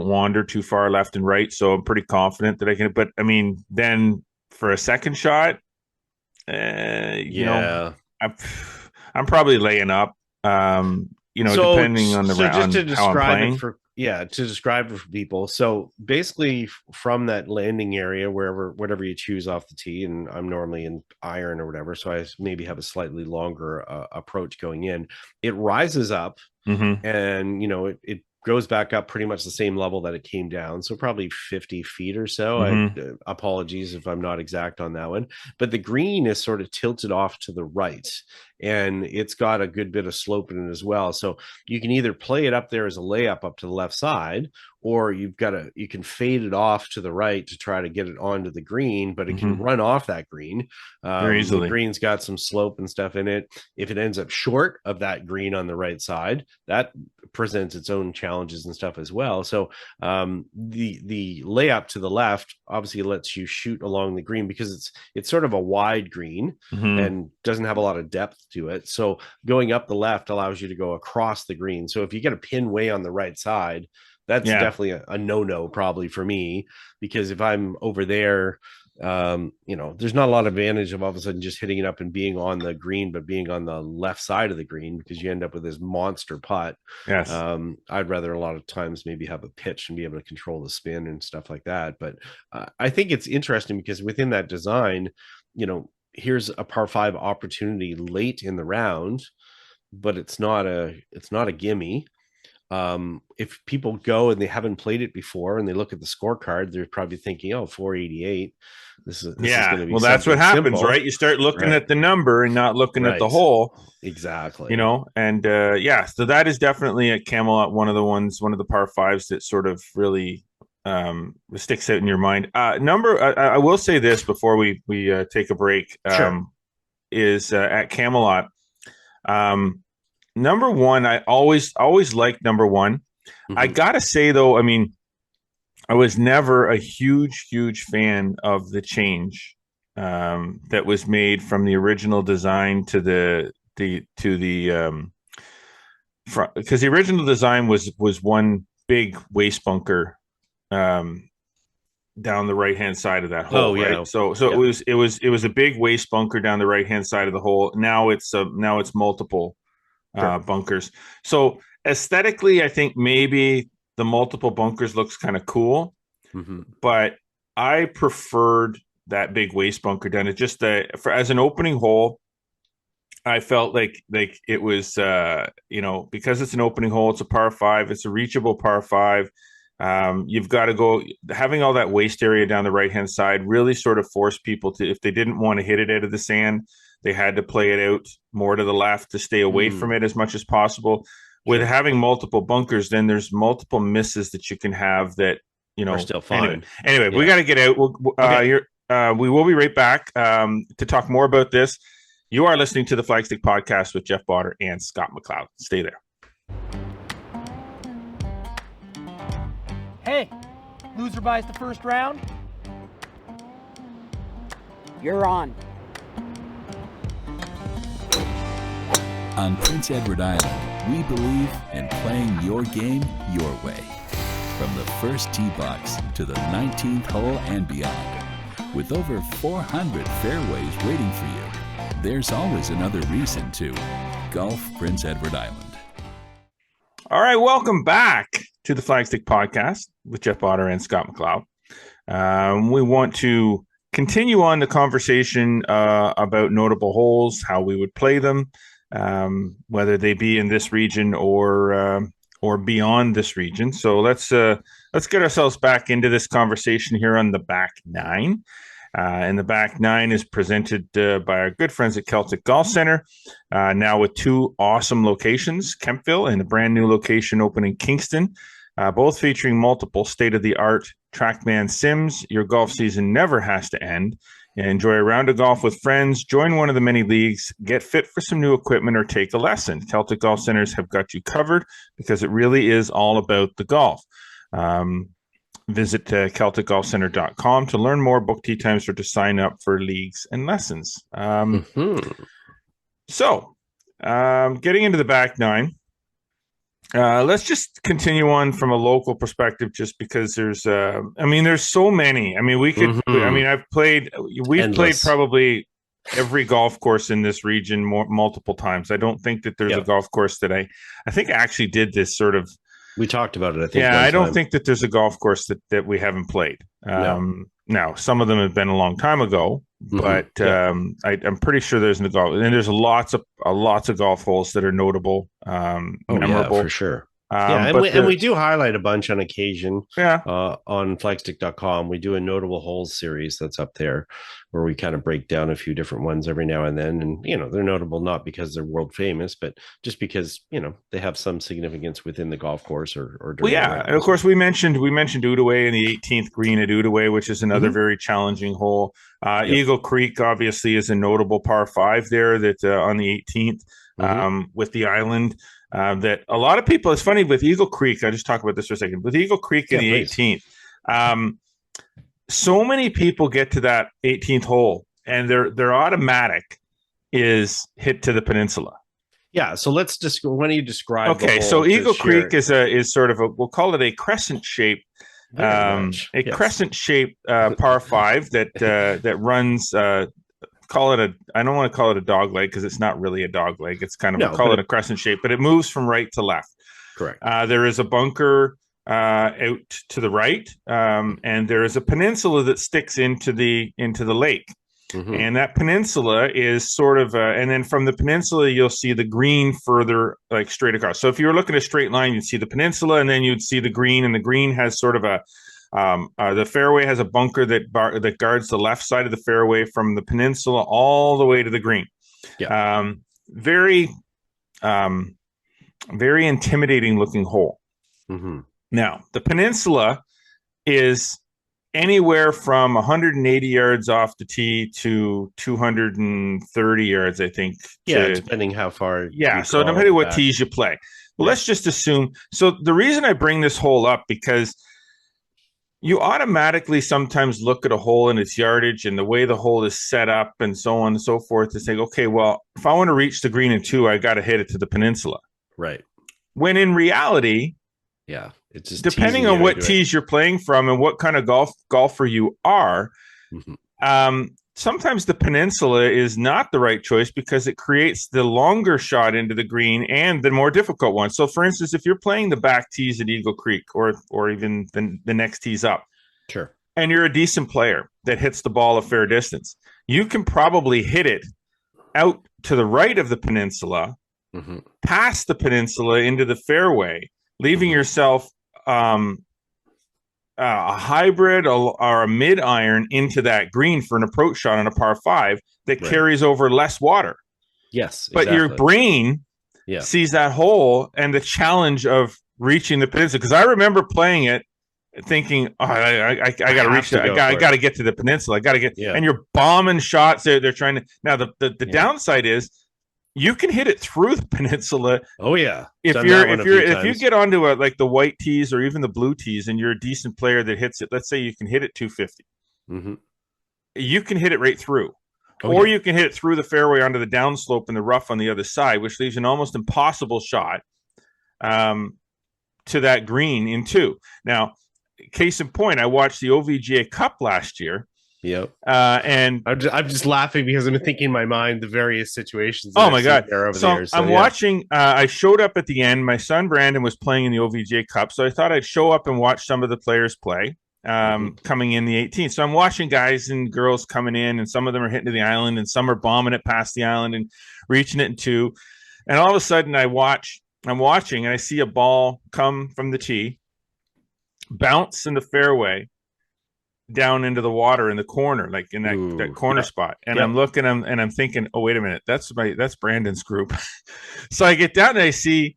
A: wander too far left and right. So I'm pretty confident that I can. But I mean, then for a second shot,
B: Yeah.
A: I'm probably laying up. Depending on
B: just to
A: how I'm
B: describe
A: playing.
B: to describe it for people. So basically, from that landing area, whatever you choose off the tee, and I'm normally in iron or whatever, so I maybe have a slightly longer approach going in. It rises up,
A: Mm-hmm.
B: and it goes back up pretty much the same level that it came down, so probably 50 feet or so.
A: Mm-hmm.
B: Apologies if I'm not exact on that one, but the green is sort of tilted off to the right, and it's got a good bit of slope in it as well. So you can either play it up there as a layup up to the left side, or you can fade it off to the right to try to get it onto the green, but it can
A: Mm-hmm.
B: run off that green.
A: Very
B: The
A: easily.
B: green's got some slope and stuff in it. If it ends up short of that green on the right side, that presents its own challenges and stuff as well. So the layup to the left obviously lets you shoot along the green because it's sort of a wide green
A: Mm-hmm.
B: and doesn't have a lot of depth to it. So going up the left allows you to go across the green. So if you get a pin way on the right side, that's definitely a no-no probably for me, because if I'm over there, there's not a lot of advantage of all of a sudden just hitting it up and being on the green, but being on the left side of the green, because you end up with this monster putt.
A: Yes.
B: I'd rather a lot of times maybe have a pitch and be able to control the spin and stuff like that. But I think it's interesting because within that design, here's a par five opportunity late in the round, but it's not a gimme. If people go and they haven't played it before and they look at the scorecard, they're probably thinking, oh, 488. This is going to be
A: Well, that's what
B: something
A: happens,
B: simple.
A: right? You start looking
B: Right.
A: at the number and not looking at the
B: Right.
A: hole.
B: Exactly.
A: You know, and so that is definitely at Camelot one of the par fives that sort of really sticks out in your mind. I will say this before we take a break.
B: Sure.
A: Is at Camelot. Number one, I always like number one. I gotta say though, I mean, I was never a huge fan of the change that was made from the original design to the because the original design was one big waste bunker down the right hand side of that hole, right? So it was a big waste bunker down the right hand side of the hole. Now it's multiple bunkers. So aesthetically, I think maybe the multiple bunkers looks kind of cool, but I preferred that big waste bunker down. It just as an opening hole, I felt like it was because it's an opening hole, it's a par five, it's a reachable par five. You've got to go having all that waste area down the right hand side really sort of forced people to, if they didn't want to hit it out of the sand, they had to play it out more to the left to stay away from it as much as possible. With having multiple bunkers, then there's multiple misses that you can have that
B: are still fine.
A: Anyway, we got to get out. We will be right back to talk more about this. You are listening to the Flagstick Podcast with Jeff Botter and Scott McLeod. Stay there.
C: Hey, loser buys the first round.
D: You're on.
E: On Prince Edward Island, we believe in playing your game your way. From the first tee box to the 19th hole and beyond. With over 400 fairways waiting for you, there's always another reason to golf Prince Edward Island.
A: All right, welcome back to the Flagstick Podcast with Jeff Botter and Scott McLeod. We want to continue on the conversation about notable holes, how we would play them, whether they be in this region or beyond this region. So let's get ourselves back into this conversation here on the back nine. And the back nine is presented by our good friends at Celtic Golf Center, now with two awesome locations, Kempville and a brand new location open in Kingston, both featuring multiple state-of-the-art TrackMan sims. Your golf season never has to end. Enjoy a round of golf with friends, join one of the many leagues, get fit for some new equipment, or take a lesson. Celtic Golf Centers have got you covered because it really is all about the golf. Visit CelticGolfCenter.com to learn more, book tee times, or to sign up for leagues and lessons. So, getting into the back nine, let's just continue on from a local perspective, just because there's so many. I mean, we could. I mean, we've played probably every golf course in this region multiple times. I don't think that there's a golf course that I think I actually did this sort of.
B: We talked about it, I think.
A: Yeah, I don't think that there's a golf course that we haven't played. Now, some of them have been a long time ago, but I'm pretty sure there's golf. And there's lots of golf holes that are notable, memorable.
B: Yeah, for sure. And we do highlight a bunch on occasion. On flagstick.com, we do a notable holes series that's up there where we kind of break down a few different ones every now and then. And, they're notable not because they're world famous, but just because, they have some significance within the golf course or during
A: and of course we mentioned Oodaway and the 18th green at Oodaway, which is another very challenging hole. Eagle Creek obviously is a notable par five there that on the 18th with the island. That a lot of people, it's funny with Eagle Creek, I just talk about this for a second, with Eagle Creek in the 18th, so many people get to that 18th hole and their automatic is hit to the peninsula.
B: Yeah, so let's just, why don't you describe the hole?
A: So Eagle Creek is sort of we'll call it a crescent shape, crescent shaped par five that runs I don't want to call it a dog leg because it's not really a dog leg. It's kind of call it a crescent shape, but it moves from right to left.
B: Correct.
A: There is a bunker out to the right, and there is a peninsula that sticks into the lake. And that peninsula is sort of, and then from the peninsula, you'll see the green further like straight across. So if you were looking at a straight line, you'd see the peninsula, and then you'd see the green, and the green has sort of the fairway has a bunker that guards the left side of the fairway from the peninsula all the way to the green.
B: Yeah.
A: Very intimidating looking hole. Now, the peninsula is anywhere from 180 yards off the tee to 230 yards, I think.
B: Depending how far.
A: Yeah, so depending what tees you play. Well, let's just assume. So the reason I bring this hole up, because you automatically sometimes look at a hole and its yardage and the way the hole is set up and so on and so forth to say, okay, well, if I want to reach the green in 2, I got to hit it to the peninsula.
B: Right. When
A: in reality,
B: it's just
A: depending on what tees you're playing from and what kind of golfer you are, sometimes the peninsula is not the right choice because it creates the longer shot into the green and the more difficult one. So, for instance, if you're playing the back tees at Eagle Creek or even the next tees up,
B: sure,
A: and you're a decent player that hits the ball a fair distance, you can probably hit it out to the right of the peninsula, past the peninsula into the fairway, leaving yourself a hybrid or a mid iron into that green for an approach shot on a par 5 that carries over less water.
B: Yes,
A: but your brain sees that hole and the challenge of reaching the peninsula. Because I remember playing it, thinking, I got to reach that. I got to get to the peninsula. I got to get. And you're bombing shots. They're trying to. Now the downside is, you can hit it through the peninsula.
B: Oh yeah.
A: If you get onto like the white tees or even the blue tees and you're a decent player that hits it, let's say you can hit it 250. You can hit it right through. Or you can hit it through the fairway onto the downslope and the rough on the other side, which leaves an almost impossible shot to that green in 2. Now, case in point, I watched the OVGA Cup last year.
B: Yep.
A: And
B: I'm just laughing because I'm thinking in my mind the various situations.
A: Oh my God. I'm watching. I showed up at the end. My son Brandon was playing in the OVGA Cup, so I thought I'd show up and watch some of the players play coming in the 18th. So I'm watching guys and girls coming in, and some of them are hitting to the island, and some are bombing it past the island and reaching it in 2. And all of a sudden, I'm watching, and I see a ball come from the tee, bounce in the fairway, down into the water in the corner, like in that corner spot. And I'm looking, and I'm thinking, oh, wait a minute, that's Brandon's group. So I get down and I see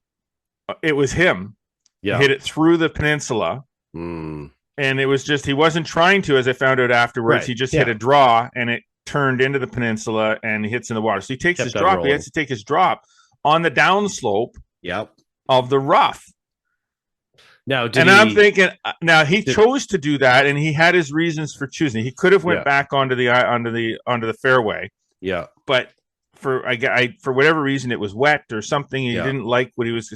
A: it was him. Hit it through the peninsula. And it was just, he wasn't trying to, as I found out afterwards. He just hit a draw and it turned into the peninsula and he hits in the water. So he takes his drop. He has to take his drop on the downslope of the rough.
B: Now,
A: I'm thinking, now he chose to do that, and he had his reasons for choosing. He could have went back onto the fairway.
B: Yeah,
A: but for whatever reason, it was wet or something. He didn't like what he was.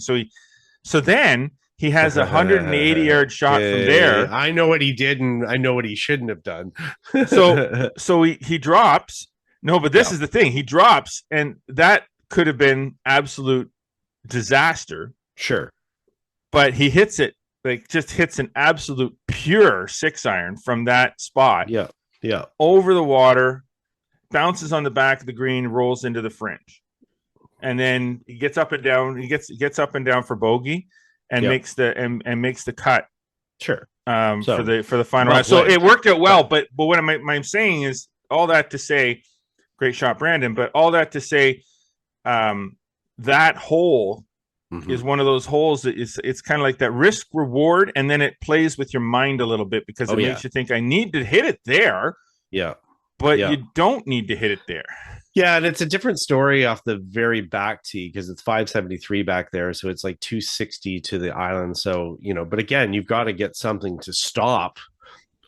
A: So then he has a 180-yard shot from there.
B: I know what he did, and I know what he shouldn't have done.
A: so he drops. No, but this is the thing. He drops, and that could have been absolute disaster.
B: Sure.
A: But he hits it, like just hits an absolute pure 6-iron from that spot.
B: Yeah.
A: Over the water, bounces on the back of the green, rolls into the fringe. And then he gets up and down. He gets up and down for bogey and makes the cut.
B: Sure.
A: For the final round. So it worked out well, but what I'm saying is all that to say, great shot, Brandon, but all that to say, that hole is one of those holes that it's kind of like that risk reward, and then it plays with your mind a little bit because it makes you think, I need to hit it there. But you don't need to hit it there.
B: Yeah, and it's a different story off the very back tee because it's 573 back there, so it's like 260 to the island. So, but again, you've got to get something to stop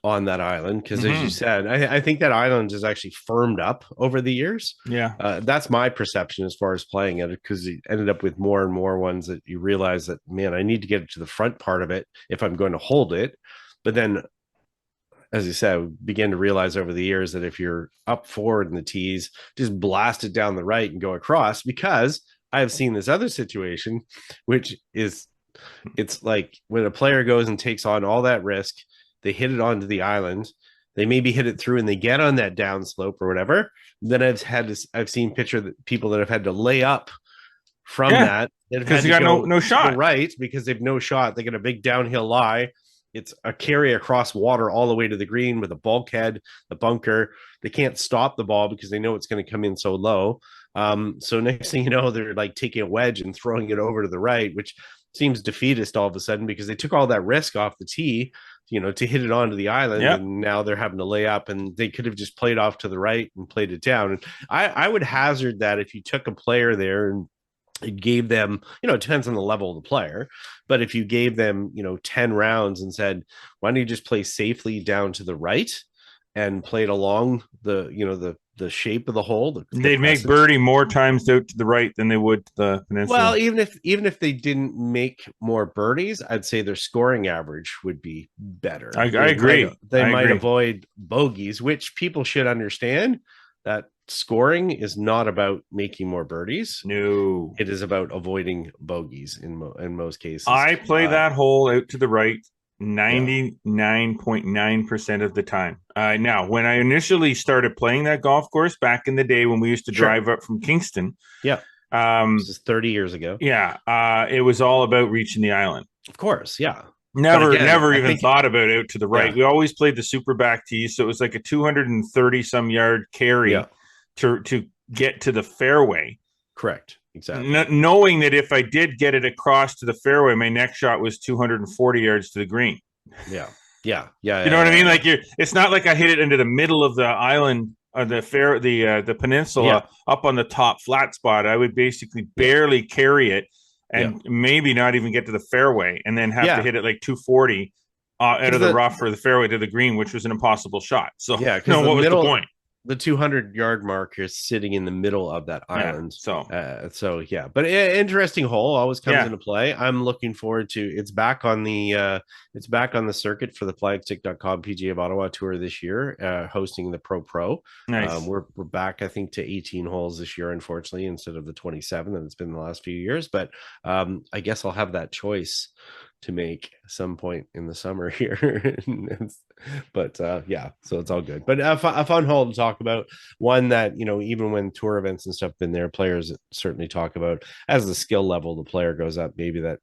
B: on that island because, as you said, I think that island is actually firmed up over the years. That's my perception as far as playing it, because you ended up with more and more ones that you realize that, man, I need to get it to the front part of it if I'm going to hold it. But then, as you said, we began to realize over the years that if you're up forward in the tees, just blast it down the right and go across, because I have seen this other situation, which is, it's like when a player goes and takes on all that risk, they hit it onto the island, they maybe hit it through and they get on that downslope or whatever. Then I've seen people that have had to lay up from that have
A: because
B: had
A: you
B: to
A: got
B: go
A: no
B: to
A: shot.
B: the right because they've no shot. They get a big downhill lie. It's a carry across water all the way to the green with a bulkhead, the bunker. They can't stop the ball because they know it's going to come in so low. So next thing you know, they're like taking a wedge and throwing it over to the right, which seems defeatist all of a sudden because they took all that risk off the tee, to hit it onto the island. And now they're having to lay up, and they could have just played off to the right and played it down. And I would hazard that if you took a player there and it gave them, it depends on the level of the player, but if you gave them, 10 rounds and said, why don't you just play safely down to the right and play it along the shape of the hole,
A: they'd make birdie more times out to the right than they would to the peninsula.
B: Well, even if they didn't make more birdies, I'd say their scoring average would be better.
A: I agree.
B: They might avoid bogeys, which people should understand that scoring is not about making more birdies.
A: No,
B: it is about avoiding bogeys in most cases.
A: I play that hole out to the right 99.9% of the time. Now, when I initially started playing that golf course back in the day when we used to drive up from Kingston,
B: this is 30 years ago.
A: It was all about reaching the island.
B: Of course,
A: Never even thought about out to the right. We always played the super back tee, so it was like a 230 some yard carry to get to the fairway.
B: Correct. Exactly.
A: Knowing that if I did get it across to the fairway, my next shot was 240 yards to the green.
B: Yeah.
A: You know what I mean? Like it's not like I hit it into the middle of the island or the peninsula up on the top flat spot. I would basically barely carry it and maybe not even get to the fairway, and then have to hit it like 240 out of the rough or the fairway to the green, which was an impossible shot. So what was the point?
B: The 200-yard mark is sitting in the middle of that island. But interesting hole always comes into play. I'm looking forward to it's back on the circuit for the Flagstick.com PGA of Ottawa Tour this year, hosting the Pro.
A: Nice.
B: We're back, I think, to 18 holes this year, unfortunately, instead of the 27 that it's been the last few years. But I guess I'll have that choice to make some point in the summer here. But so it's all good, but a fun hole to talk about, one that even when tour events and stuff been there, players certainly talk about as the skill level the player goes up, maybe that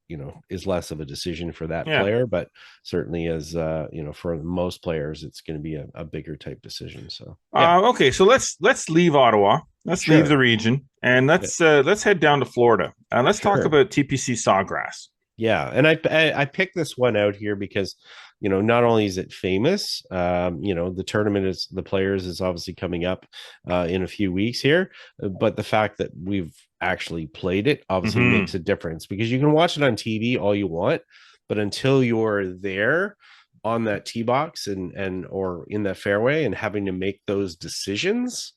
B: is less of a decision for that player, but certainly as for most players it's going to be a bigger type decision. So
A: okay, so let's leave Ottawa, let's leave the region, and let's head down to Florida, and let's talk about TPC Sawgrass.
B: And I picked this one out here because not only is it famous, the tournament the players is obviously coming up in a few weeks here, but the fact that we've actually played it obviously makes a difference, because you can watch it on TV all you want, but until you're there on that tee box and or in that fairway and having to make those decisions,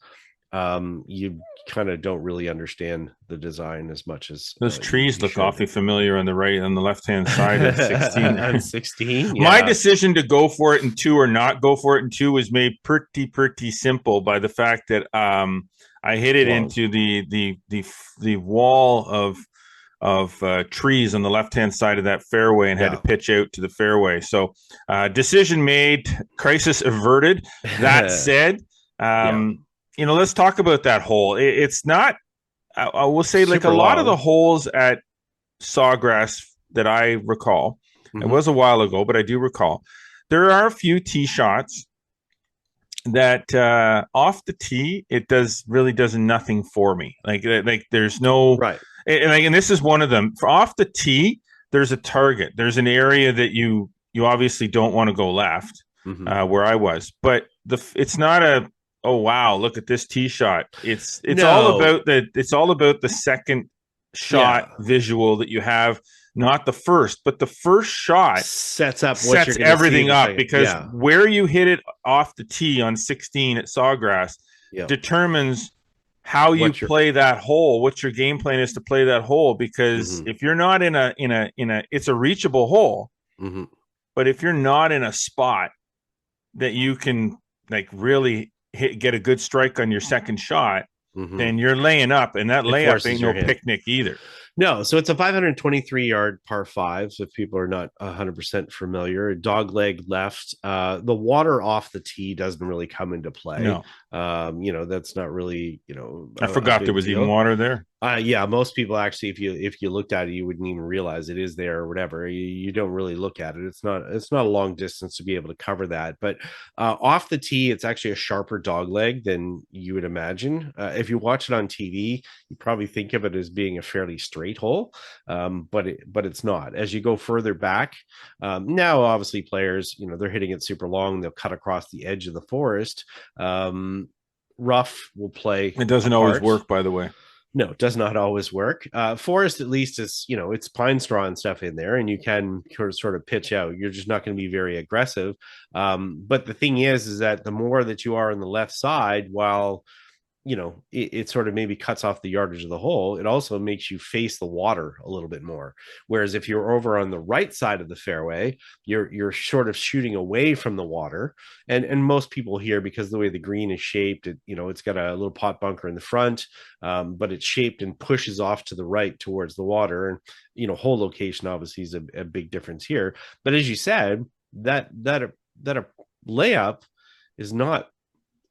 B: you kind of don't really understand the design as much as
A: those trees look awfully familiar on the left hand side at 16.
B: On 16,
A: My decision to go for it in 2 or not go for it in 2 was made pretty simple by the fact that I hit it into the wall of trees on the left hand side of that fairway and had to pitch out to the fairway. So decision made, crisis averted. That said, let's talk about that hole. It's not, I will say, like a lot of the holes at Sawgrass that I recall, it was a while ago, but I do recall, there are a few tee shots that off the tee, it really does nothing for me. Like there's no,
B: right.
A: And this is one of them. For off the tee, there's a target. There's an area that you obviously don't want to go left, where I was, but it's not a, oh wow, look at this tee shot. It's all about the second shot visual that you have, not the first, but the first shot
B: sets
A: everything up, because where you hit it off the tee on 16 at Sawgrass determines how you play that hole, what your game plan is to play that hole, because if you're not in a it's a reachable hole, but if you're not in a spot that you can like really get a good strike on your second shot, then you're laying up, and that layup ain't no picnic either.
B: No, so it's a 523-yard par five. So if people are not 100% familiar, dog leg left. The water off the tee doesn't really come into play.
A: No,
B: That's not really
A: I
B: a
A: forgot there
B: big
A: was even
B: deal.
A: water there.
B: Yeah, most people actually, if you looked at it, you wouldn't even realize it is there or whatever. You don't really look at it. It's not a long distance to be able to cover that. But off the tee, it's actually a sharper dog leg than you would imagine. If you watch it on TV, you probably think of it as being a fairly straight hole, but it's not. As you go further back, now obviously players, they're hitting it super long. They'll cut across the edge of the forest. Rough will play
A: It doesn't
B: a
A: always
B: part.
A: work, by the way.
B: No, it does not always work. Forest, at least, is it's pine straw and stuff in there, and you can sort of pitch out. You're just not going to be very aggressive. But the thing is that the more that you are on the left side, while it sort of maybe cuts off the yardage of the hole, it also makes you face the water a little bit more. Whereas if you're over on the right side of the fairway, you're sort of shooting away from the water. And most people here, because the way the green is shaped, it's got a little pot bunker in the front, but it's shaped and pushes off to the right towards the water. And hole location obviously is a big difference here. But as you said, that a layup is not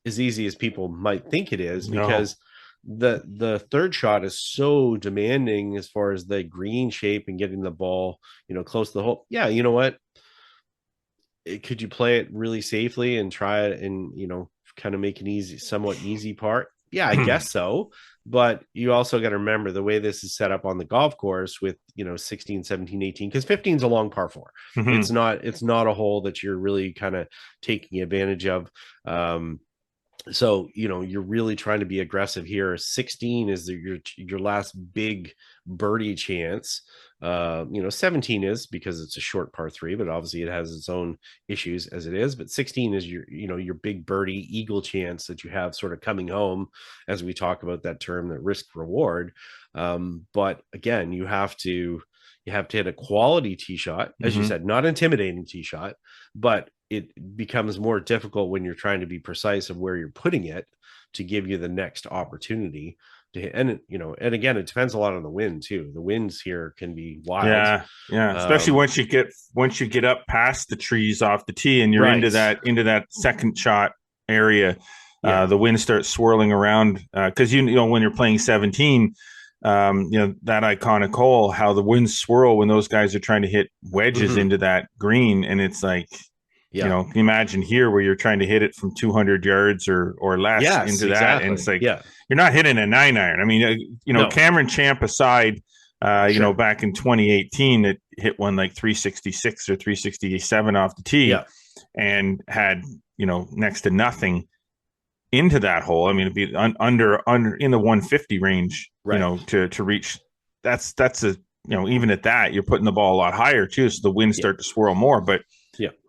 B: as easy as people might think it is, because the third shot is so demanding as far as the green shape and getting the ball close to the hole. Yeah, you know what, could you play it really safely and try it and kind of make an somewhat easy part? Yeah, I guess so. But you also got to remember the way this is set up on the golf course with 16, 17, 18, because 15 is a long par four. It's not a hole that you're really kind of taking advantage of. So you're really trying to be aggressive here. 16 is your last big birdie chance. 17 is, because it's a short par three, but obviously it has its own issues as it is. But 16 is your big birdie eagle chance that you have sort of coming home, as we talk about that term, that risk reward. But again, you have to hit a quality tee shot, as you said, not intimidating tee shot, but it becomes more difficult when you're trying to be precise of where you're putting it to give you the next opportunity to hit. And again, it depends a lot on the wind too. The winds here can be wild.
A: Yeah. Especially once you get up past the trees off the tee and you're
B: Right.
A: into that second shot area. The wind starts swirling around because when you're playing 17, that iconic hole, how the winds swirl when those guys are trying to hit wedges into that green, and it's like, imagine here where you're trying to hit it from 200 yards or less into that, and it's like you're not hitting a 9-iron. I mean, no. Cameron Champ aside, back in 2018, it hit one like 366 or 367 off the tee, and had next to nothing into that hole. I mean, it'd be under in the 150 range, to reach. That's a even at that, you're putting the ball a lot higher too, so the winds start to swirl more. But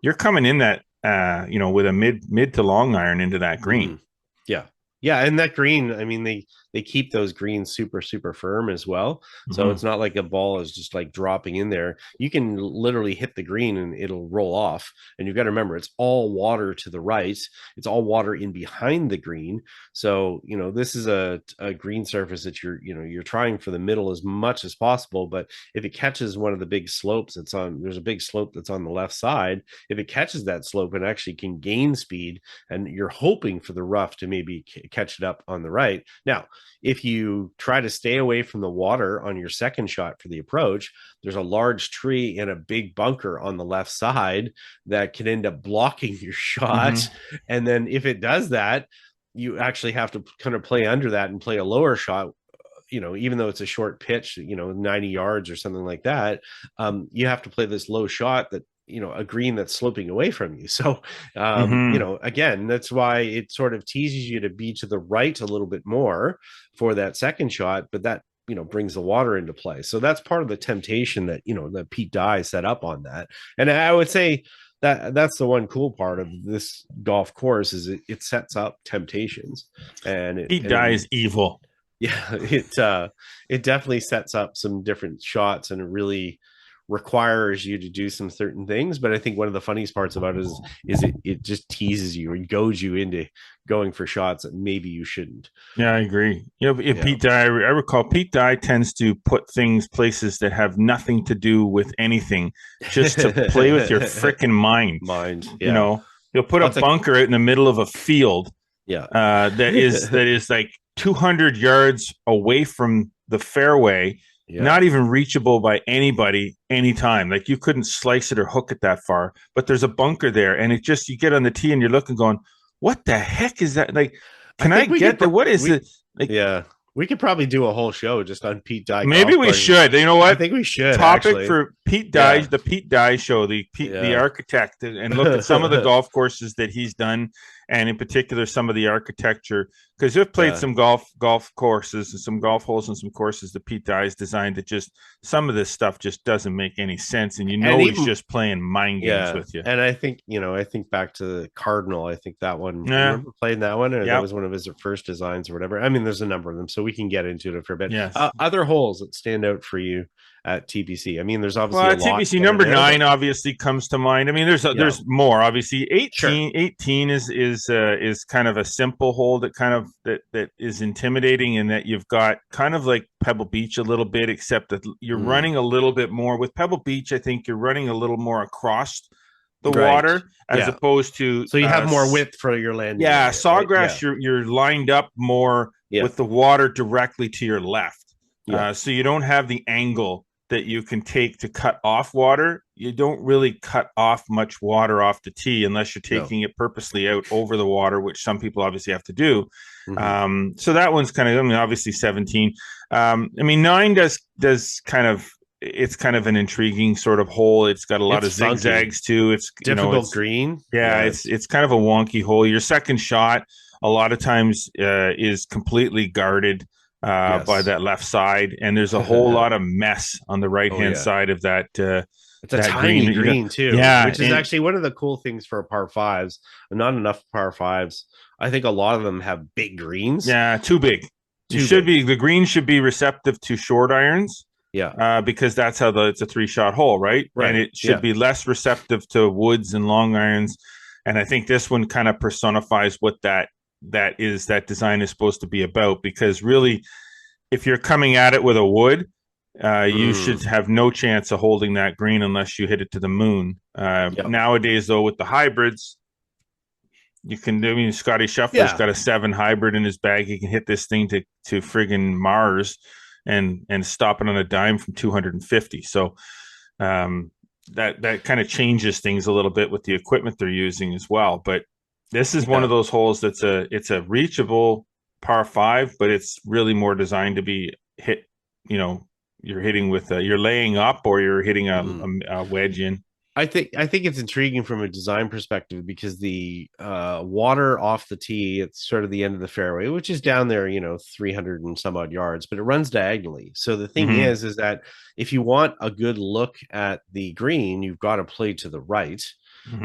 A: you're coming in that with a mid to long iron into that green.
B: Yeah, and that green, I mean, they keep those greens super, super firm as well. So it's not like a ball is just like dropping in there. You can literally hit the green and it'll roll off. And you've got to remember, it's all water to the right. It's all water in behind the green. So, this is a green surface that you're trying for the middle as much as possible. But if it catches one of the big slopes there's a big slope that's on the left side. If it catches that slope and actually can gain speed, and you're hoping for the rough to maybe catch it up on the right. Now, if you try to stay away from the water on your second shot for the approach, there's a large tree and a big bunker on the left side that can end up blocking your shot. And then if it does that, you actually have to kind of play under that and play a lower shot. Even though it's a short pitch, 90 yards or something like that, you have to play this low shot that a green that's sloping away from you. So, again, that's why it sort of teases you to be to the right a little bit more for that second shot, but that, brings the water into play. So that's part of the temptation that, that Pete Dye set up on that. And I would say that's the one cool part of this golf course is it sets up temptations. And
A: Pete Dye is evil.
B: Yeah, it definitely sets up some different shots, and it really requires you to do some certain things. But I think one of the funniest parts about it is it just teases you and goads you into going for shots that maybe you shouldn't.
A: Yeah, I agree. Pete Dye, I recall Pete Dye tends to put things places that have nothing to do with anything, just to play with your freaking mind.
B: Yeah.
A: You'll put a bunker out in the middle of a field.
B: Yeah.
A: That is like 200 yards away from the fairway. Yeah. Not even reachable by anybody anytime. Like you couldn't slice it or hook it that far, but there's a bunker there, and it just, you get on the tee and you're looking going, what the heck is that? Like, can I get what is it? Like,
B: yeah, we could probably do a whole show just on Pete Dye.
A: Maybe we should. You know what?
B: I think we should.
A: Topic for Pete Dye, the Pete Dye show, the architect, and look at some of the golf courses that he's done, and in particular some of the architecture, because we've played some golf courses and some golf holes and some courses that Pete Dye has designed that just, some of this stuff just doesn't make any sense, and he's just playing mind games with you.
B: And I think back to the Cardinal. I think that one. Yeah. Remember playing that one, or that was one of his first designs or whatever. I mean, there's a number of them, so we can get into it for a bit.
A: Yes.
B: Other holes that stand out for you at TPC. I mean, there's obviously a lot.
A: TPC number 9 obviously comes to mind. I mean, there's more. Obviously, 18 is kind of a simple hole that is intimidating, in that you've got kind of like Pebble Beach a little bit, except that you're running a little bit more. With Pebble Beach, I think you're running a little more across the water as opposed to,
B: so you have more width for your landing.
A: Yeah, Sawgrass, you're lined up more with the water directly to your left. So you don't have the angle that you can take to cut off water. You don't really cut off much water off the tee unless you're taking it purposely out over the water, which some people obviously have to do. Mm-hmm. So that one's kind of, I mean, obviously 17. I mean, 9 does kind of, it's kind of an intriguing sort of hole. It's got a lot of zigzags too. It's
B: difficult green.
A: Yeah, it's kind of a wonky hole. Your second shot a lot of times is completely guarded by that left side, and there's a whole lot of mess on the right hand side of that.
B: It's a tiny green too, which is actually one of the cool things for par fives. Not enough par fives. I think a lot of them have big greens.
A: Yeah, too big. The green should be receptive to short irons. Yeah, because that's how it's a 3-shot hole, right? And it should be less receptive to woods and long irons. And I think this one kind of personifies what that design is supposed to be about, because really, if you're coming at it with a wood, you should have no chance of holding that green unless you hit it to the moon. Nowadays, though, with the hybrids, you can do. I mean, Scotty Scheffler's got a 7 hybrid in his bag. He can hit this thing to friggin' Mars and stop it on a dime from 250. So that kind of changes things a little bit with the equipment they're using as well. But this is one of those holes it's a reachable par 5, but it's really more designed to be hit. You're hitting with you're laying up, or you're hitting a wedge in.
B: I think it's intriguing from a design perspective, because the water off the tee, it's sort of the end of the fairway, which is down there, 300 and some odd yards, but it runs diagonally. So the thing is that if you want a good look at the green, you've got to play to the right.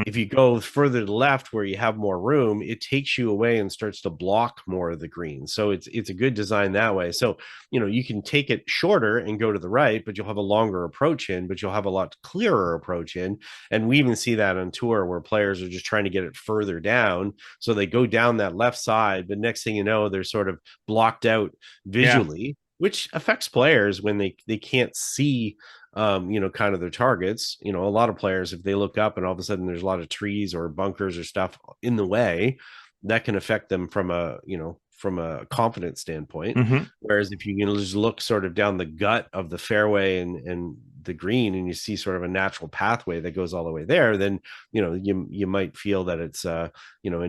B: If you go further to the left where you have more room, it takes you away and starts to block more of the green. So it's a good design that way. So, you can take it shorter and go to the right, but you'll have a longer approach in, but you'll have a lot clearer approach in. And we even see that on tour where players are just trying to get it further down. So they go down that left side, but next thing you know, they're sort of blocked out visually, which affects players when they can't see kind of their targets. A lot of players, if they look up and all of a sudden there's a lot of trees or bunkers or stuff in the way, that can affect them from a confidence standpoint. Whereas if you can just look sort of down the gut of the fairway and the green, and you see sort of a natural pathway that goes all the way there, then you might feel that it's an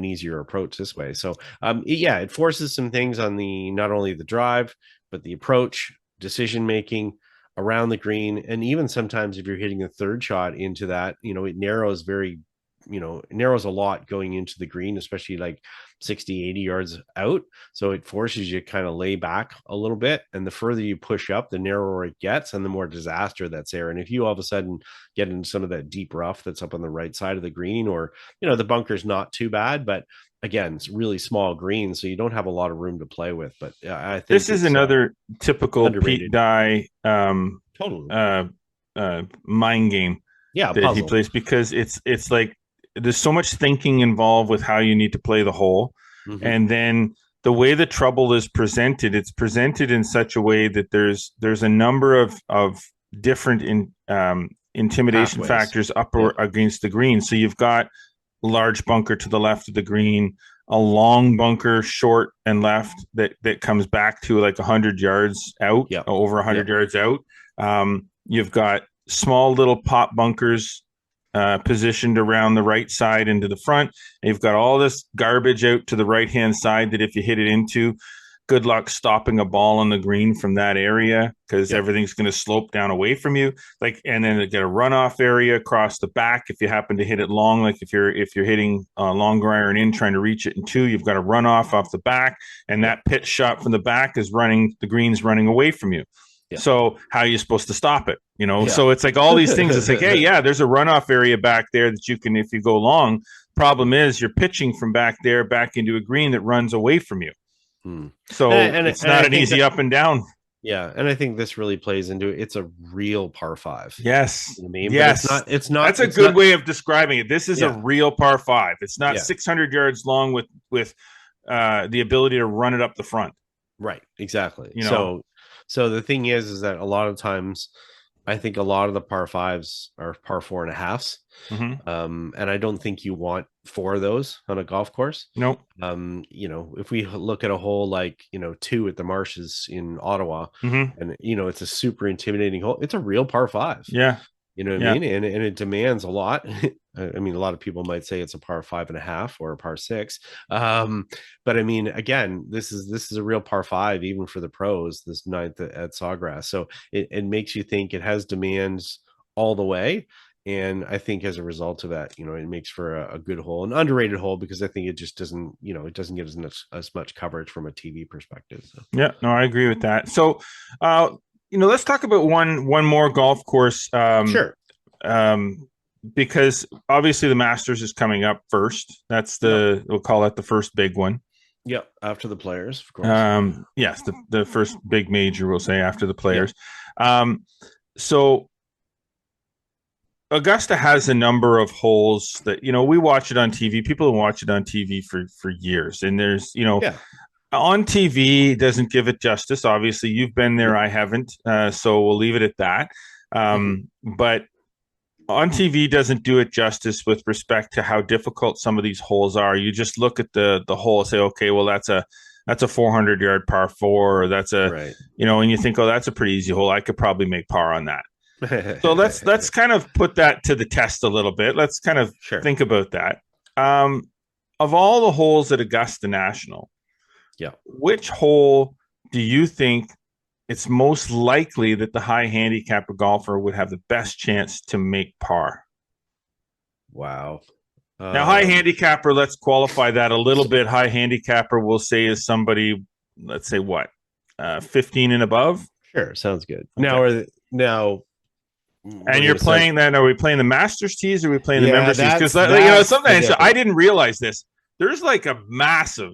B: easier approach this way. So it forces some things on not only the drive, but the approach, decision making around the green. And even sometimes if you're hitting a third shot into that, it narrows narrows a lot going into the green, especially like 60, 80 yards out. So it forces you to kind of lay back a little bit. And the further you push up, the narrower it gets and the more disaster that's there. And if you all of a sudden get into some of that deep rough that's up on the right side of the green, or, the bunker's not too bad, but again, it's really small green, so you don't have a lot of room to play with. But I think
A: this is another typical
B: underrated.
A: Pete Dye
B: totally
A: mind game
B: Yeah,
A: that he
B: puzzle.
A: plays, because it's like there's so much thinking involved with how you need to play the hole, and then the way the trouble is presented, it's presented in such a way that there's a number of different intimidation
B: Pathways.
A: factors up or against the green. So you've got large bunker to the left of the green, a long bunker short and left that comes back to like 100 yards out, over 100 yards out. You've got small little pop bunkers positioned around the right side into the front. And you've got all this garbage out to the right-hand side that if you hit it into, good luck stopping a ball on the green from that area, because everything's going to slope down away from you. Like, and then you get a runoff area across the back. If you happen to hit it long, like if you're hitting a longer iron in trying to reach it in two, you've got a runoff off the back, and that pitch shot from the back is the green's running away from you. Yeah. So how are you supposed to stop it? So it's like all these things. It's like, hey, there's a runoff area back there that you can, if you go long. Problem is you're pitching from back there back into a green that runs away from you. So it's not an easy up and down.
B: Yeah, and I think this really plays into it. It's a real par 5.
A: Yes,
B: you know what I mean?
A: Yes,
B: but it's not.
A: That's a good way of describing it. This is a real par 5. It's not 600 yards long with the ability to run it up the front.
B: Right. Exactly. So the thing is that a lot of times, I think a lot of the par 5s are par 4.5s. And I don't think you want 4 of those on a golf course.
A: Nope.
B: If we look at a hole like, 2 at the Marshes in Ottawa, and, it's a super intimidating hole. It's a real par 5.
A: Yeah.
B: You know what I mean? And it demands a lot. I mean, a lot of people might say it's a par 5.5 or a par 6. But I mean, again, this is a real par 5, even for the pros, this 9th at Sawgrass. So it makes you think it has demands all the way. And I think as a result of that, it makes for a good hole, an underrated hole, because I think it just doesn't, it doesn't get as much coverage from a TV perspective. So.
A: Yeah, no, I agree with that. So, let's talk about one more golf course.
B: Sure.
A: Because obviously the Masters is coming up first. That's we'll call that the first big one.
B: Yep, after the Players, of course.
A: Yes, the first big major, we'll say, after the Players. So Augusta has a number of holes that, we watch it on TV. People watch it on TV for years. And there's, on TV doesn't give it justice. Obviously, you've been there. I haven't. So we'll leave it at that. But on TV doesn't do it justice with respect to how difficult some of these holes are. You just look at the hole and say, okay, well, that's a 400-yard par 4, or that's and you think, oh, that's a pretty easy hole. I could probably make par on that. So let's kind of put that to the test a little bit. Let's kind of think about that. Of all the holes at Augusta National, which hole do you think it's most likely that the high handicapper golfer would have the best chance to make par?
B: Wow.
A: Now, high handicapper, let's qualify that a little bit. High handicapper, we'll say, is somebody, let's say, 15 and above?
B: Sure, sounds good.
A: Okay. And you're playing that. Are we playing the Masters tees, or are we playing the members tees? Because sometimes I didn't realize this. There's like a massive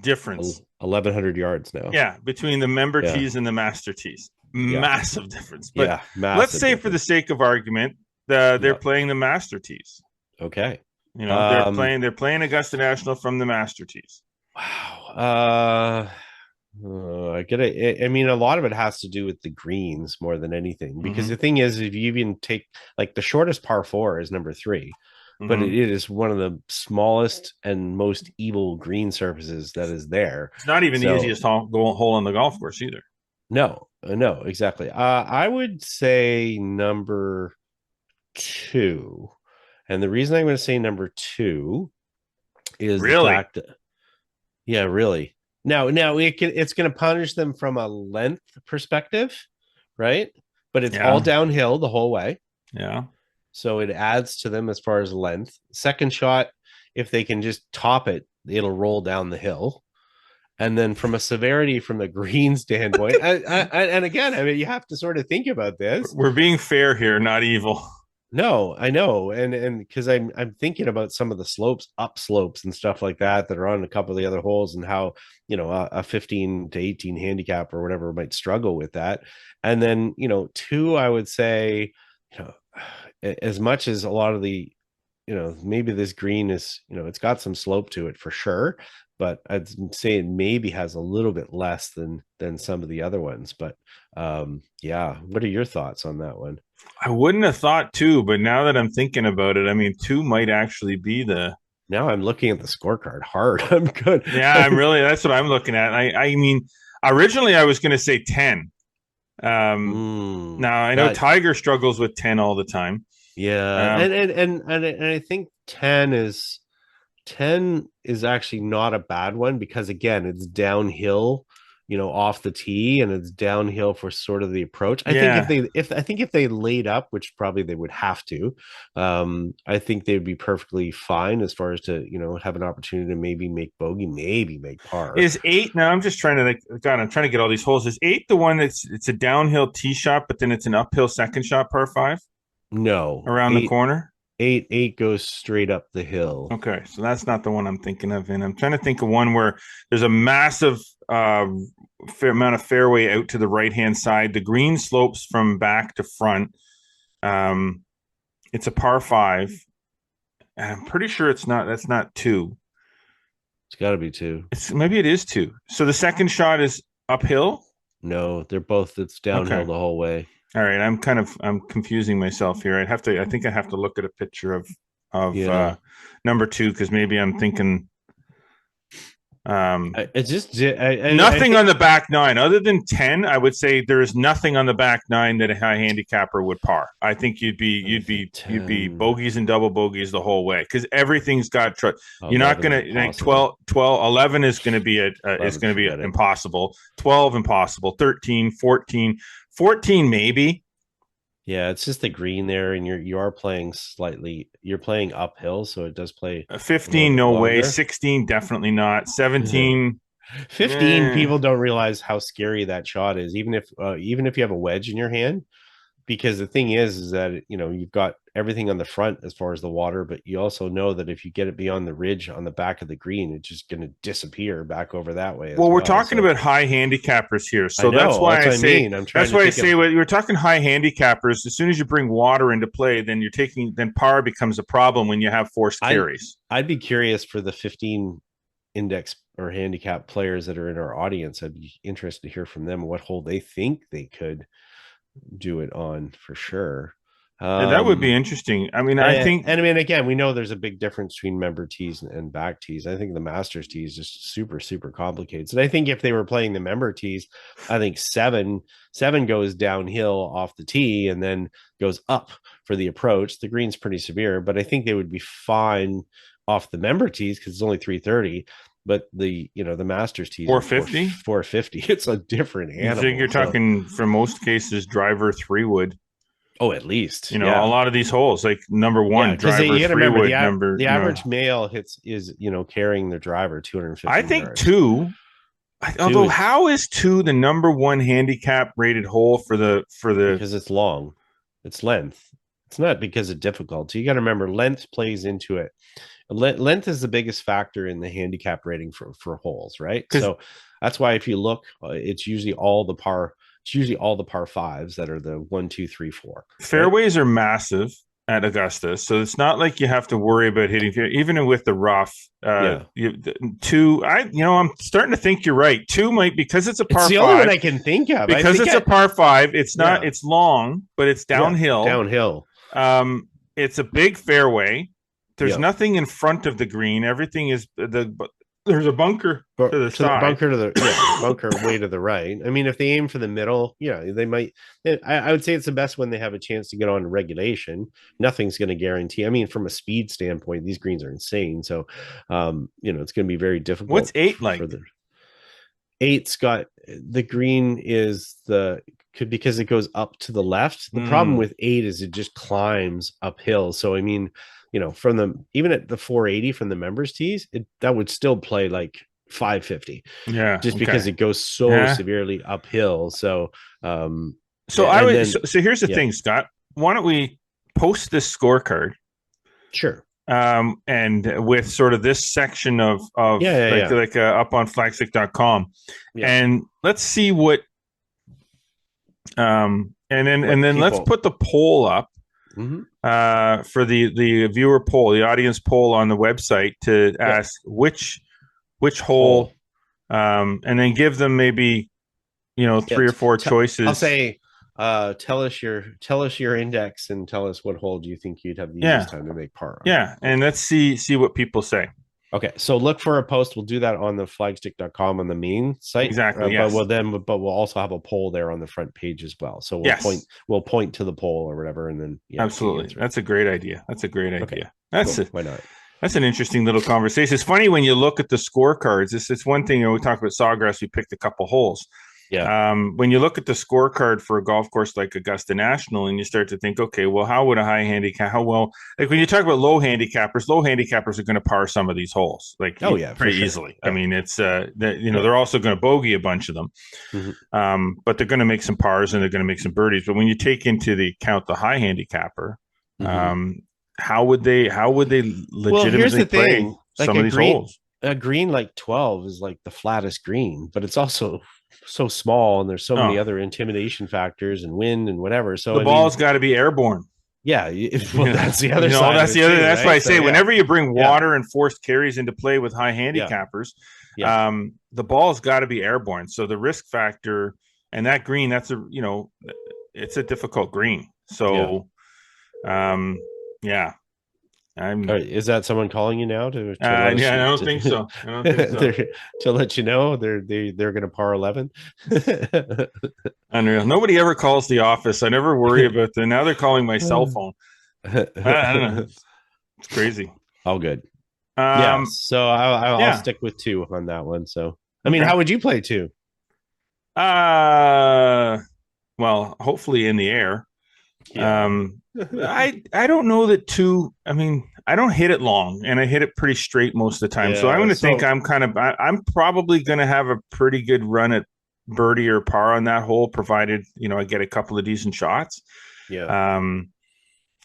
A: difference.
B: 1,100 yards now.
A: Yeah, between the member tees and the Master tees. Massive difference. But let's say, for the sake of argument, they're playing the Master tees.
B: Okay.
A: They're playing Augusta National from the Master tees.
B: Wow. I get it. I mean, a lot of it has to do with the greens more than anything, because the thing is, if you even take, like, the shortest par 4 is number 3, but it is one of the smallest and most evil green surfaces that is there.
A: It's not even the easiest hole on the golf course either.
B: No, exactly. I would say number 2, and the reason I'm going to say number 2 is
A: really,
B: the fact that, really. Now it's going to punish them from a length perspective, right? But it's all downhill the whole way.
A: Yeah.
B: So it adds to them as far as length. Second shot, if they can just top it, it'll roll down the hill. And then from a severity from the green standpoint, and again, I mean, you have to sort of think about this.
A: We're being fair here, not evil.
B: No, I know, and because I'm thinking about some of the up slopes and stuff like that are on a couple of the other holes, and how a 15 to 18 handicap or whatever might struggle with that. And then two, I would say, you know, as much as a lot of the maybe this green is it's got some slope to it for sure, but I'd say it maybe has a little bit less than some of the other ones. But yeah, what are your thoughts on that one?
A: I wouldn't have thought two, but now that I'm thinking about it, I mean, two might actually be the.
B: Now I'm looking at the scorecard hard. I'm good.
A: Yeah, that's what I'm looking at. I mean, originally I was going to say 10. Now I know Tiger struggles with 10 all the time.
B: Yeah, and I think 10 is actually not a bad one, because again, it's downhill, off the tee, and it's downhill for sort of the approach. I think if they laid up, which probably they would have to, I think they'd be perfectly fine as far as to have an opportunity to maybe make bogey, maybe make par.
A: Is 8 now? I'm just trying to I'm trying to get all these holes. Is 8 the one it's a downhill tee shot, but then it's an uphill second shot par 5?
B: No,
A: around the corner.
B: Eight goes straight up the hill.
A: Okay, so that's not the one I'm thinking of. And I'm trying to think of one where there's a massive fair amount of fairway out to the right-hand side. The green slopes from back to front. It's a par 5. And I'm pretty sure that's not 2.
B: It's got to be 2.
A: Maybe it is 2. So the second shot is uphill?
B: No, it's downhill the whole way.
A: All right, I'm confusing myself here. I think I have to look at a picture of number 2, because maybe I'm thinking
B: it's just
A: nothing on the back 9 other than 10. I would say there is nothing on the back 9 that a high handicapper would par. I think you'd be bogeys and double bogeys the whole way, because everything's got you're not gonna like 12 11 is gonna be impossible. 12 impossible. 13 14 maybe.
B: Yeah, it's just the green there, and you're playing uphill, so it does play
A: 15 no way, 16 definitely not, 17
B: 15 people don't realize how scary that shot is, even if you have a wedge in your hand, because the thing is that you've got everything on the front as far as the water, but you also know that if you get it beyond the ridge on the back of the green, it's just going to disappear back over that way.
A: Well, we're talking about high handicappers here, so that's why I say when you're talking high handicappers, as soon as you bring water into play, then then par becomes a problem when you have forced carries.
B: I'd be curious for the 15 index or handicap players that are in our audience. I'd be interested to hear from them what hole they think they could do it on for sure.
A: That would be interesting. I mean, I think,
B: again, we know there's a big difference between member tees and back tees. I think the Masters tee is just super, super complicated. And I think if they were playing the member tees, I think seven goes downhill off the tee and then goes up for the approach. The green's pretty severe, but I think they would be fine off the member tees because it's only 330. But the Masters tees
A: 450.
B: 450. It's a different animal.
A: I think you're talking for most cases driver 3-wood.
B: Oh, at least
A: a lot of these holes, like number 1 driver 3-wood number.
B: The average male is carrying their driver 250.
A: I think yards. 2. Although how is 2 the number 1 handicap rated hole for the
B: because it's long, it's length. It's not because of difficulty. You got to remember length plays into it. Length is the biggest factor in the handicap rating for holes, right? So that's why if you look, it's usually all the par 5s that are the 1, 2, 3, 4.
A: Fairways are massive at Augusta, so it's not like you have to worry about hitting even with the rough. 2, I'm starting to think you're right. 2 might, because it's a par 5.
B: It's the only one I can think of.
A: Because it's a par 5. It's not. It's long, but it's downhill.
B: Downhill.
A: It's a big fairway. There's nothing in front of the green. Everything is there's a bunker to the side.
B: Bunker way to the right. I mean, if they aim for the middle, they might. I would say it's the best when they have a chance to get on regulation. Nothing's going to guarantee. I mean, from a speed standpoint, these greens are insane. So, it's going to be very difficult.
A: What's 8 like?
B: 8's got the green is because it goes up to the left. The problem with 8 is it just climbs uphill. So, I mean, from even at the 480 from the members tees, that would still play like 550.
A: Yeah.
B: Just because it goes so severely uphill. So,
A: so here's the thing, Scott. Why don't we post this scorecard.
B: Sure.
A: And with sort of this section of up on flagstick.com. Yeah. And let's see what and then let's put the poll up for the viewer poll, the audience poll on the website to ask which hole, and then give them maybe 3 or 4 choices.
B: I'll say tell us your index and tell us what hole do you think you'd have the easiest time to make par on.
A: Yeah, and let's see what people say.
B: Okay, so look for a post. We'll do that on the flagstick.com on the main site.
A: Exactly. Yes.
B: But we'll also have a poll there on the front page as well. So we'll point to the poll or whatever, and then
A: absolutely. That's a great idea.
B: Okay. Why not?
A: That's an interesting little conversation. It's funny when you look at the scorecards. It's one thing. We talked about Sawgrass. We picked a couple holes. Yeah. When you look at the scorecard for a golf course like Augusta National, and you start to think, okay, well, how would a high handicap? Like when you talk about low handicappers are going to par some of these holes, pretty easily. Yeah. I mean, it's they're also going to bogey a bunch of them, but they're going to make some pars and they're going to make some birdies. But when you take into the account the high handicapper, how would they legitimately play some of these holes?
B: A green like 12 is like the flattest green, but it's also so small, and there's so many other intimidation factors and wind and whatever. So
A: the ball's got to be airborne.
B: Yeah, that's the other side.
A: That's why I say whenever you bring water and forced carries into play with high handicappers, the ball's got to be airborne. So the risk factor, and that green, it's a difficult green. So,
B: is that someone calling you now to
A: I don't think so.
B: To let you know they're going to par 11.
A: Unreal. Nobody ever calls the office. I never worry about that. Now they're calling my cell phone. I don't know. It's crazy.
B: All good. So I'll stick with 2 on that one. So I mean, how would you play 2?
A: Well, hopefully in the air. I don't know that 2. I mean, I don't hit it long, and I hit it pretty straight most of the time. So I'm going to think I'm probably going to have a pretty good run at birdie or par on that hole, provided I get a couple of decent shots.
B: Yeah.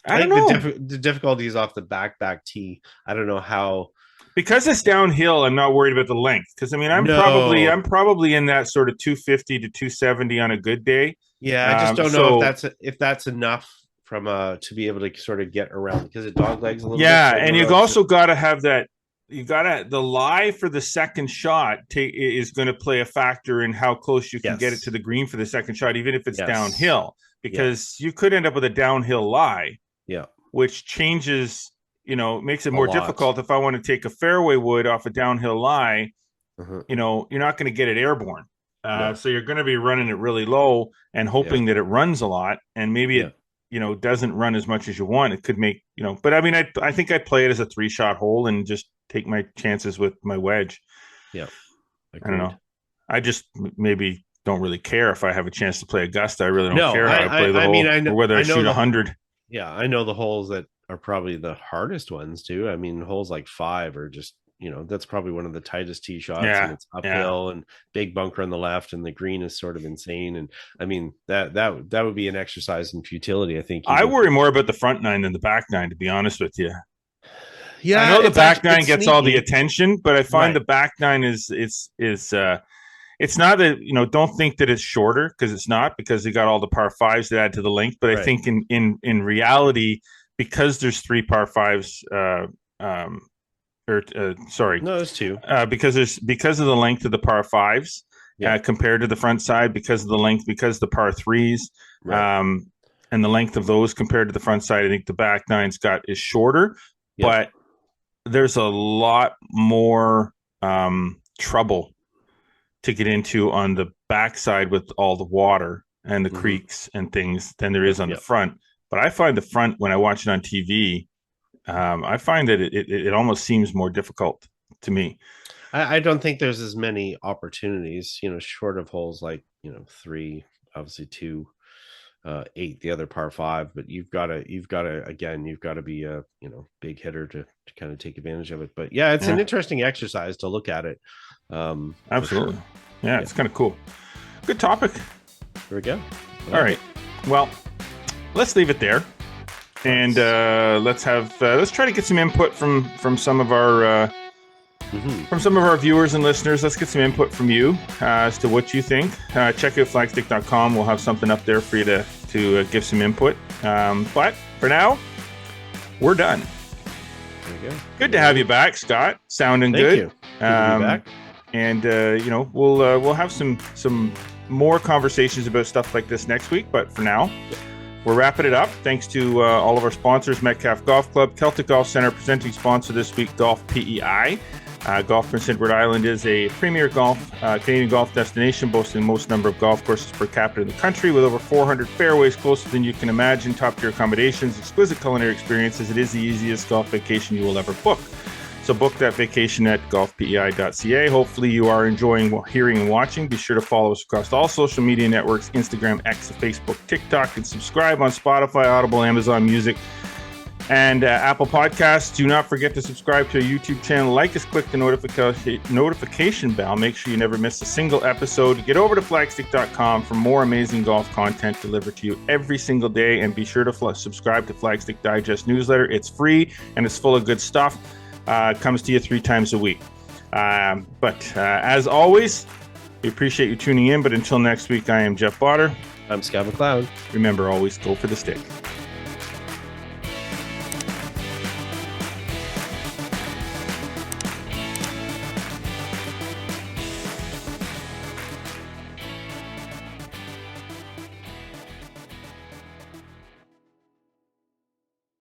A: I don't know.
B: The difficulty is off the back tee. I don't know how.
A: Because it's downhill, I'm not worried about the length. Because I mean, I'm probably in that sort of 250 to 270 on a good day.
B: Yeah, I just don't know if that's enough from to be able to sort of get around, because it dog legs a little bit.
A: Yeah, and you've also got to have that. The lie for the second shot is going to play a factor in how close you can get it to the green for the second shot, even if it's downhill, because you could end up with a downhill lie.
B: Yeah,
A: which changes. Makes it more difficult if I want to take a fairway wood off a downhill lie. You're not going to get it airborne. So you're going to be running it really low and hoping that it runs a lot, and maybe it doesn't run as much as you want. It could make but I mean, I think I'd play it as a 3-shot hole and just take my chances with my wedge.
B: Yeah,
A: I don't know. I just maybe don't really care if I have a chance to play Augusta. I really don't care how I play the hole, or whether I shoot 100.
B: Yeah, I know the holes that are probably the hardest ones too. I mean, holes like 5 are just, that's probably one of the tightest tee shots. And it's uphill and big bunker on the left, and the green is sort of insane. And I mean, that would be an exercise in futility, I think.
A: I worry more about the front 9 than the back 9, to be honest with you.
B: Yeah,
A: I know the back 9 gets sneaky. All the attention, but I find the back 9 is it's not that, don't think that it's shorter, because it's not, because they got all the par 5s that add to the length. But I think in reality, because there's 3 par 5s,
B: no, it's 2.
A: Because of the length of the par 5s compared to the front side, because of the length, because the par 3s, and the length of those compared to the front side, I think the back 9's is shorter, but there's a lot more trouble to get into on the backside with all the water and the creeks and things than there is on the front. But I find the front, when I watch it on TV, I find that it almost seems more difficult to me.
B: I don't think there's as many opportunities, short of holes like, 3, obviously 2, 8, the other par 5, but you've got to be a, big hitter to kind of take advantage of it. But yeah, it's an interesting exercise to look at it.
A: Absolutely. Sure. Yeah, it's kind of cool. Good topic.
B: There we go.
A: All right. Well, let's leave it there. And let's try to get some input from some of our viewers and listeners. Let's get some input from you as to what you think. Check out flagstick.com. We'll have something up there for you to give some input. But for now, we're done.
B: There you go.
A: Good to have you back, Scott. Sounding
B: Thank
A: good.
B: you. Good to be back.
A: And we'll have some more conversations about stuff like this next week. But for now, we're wrapping it up. Thanks to all of our sponsors: Metcalf Golf Club, Celtic Golf Center, presenting sponsor this week, Golf PEI. Golf Prince Edward Island is a premier Canadian golf destination, boasting the most number of golf courses per capita in the country, with over 400 fairways closer than you can imagine, top-tier accommodations, exquisite culinary experiences. It is the easiest golf vacation you will ever book. So book that vacation at golfpei.ca. Hopefully you are enjoying hearing and watching. Be sure to follow us across all social media networks, Instagram, X, Facebook, TikTok, and subscribe on Spotify, Audible, Amazon Music, and Apple Podcasts. Do not forget to subscribe to our YouTube channel. Like us, click the notification bell. Make sure you never miss a single episode. Get over to flagstick.com for more amazing golf content delivered to you every single day. And be sure to subscribe to Flagstick Digest newsletter. It's free and it's full of good stuff. It comes to you 3 times a week. But as always, we appreciate you tuning in. But until next week, I am Jeff Botter.
B: I'm Scott McLeod.
A: Remember, always go for the stick.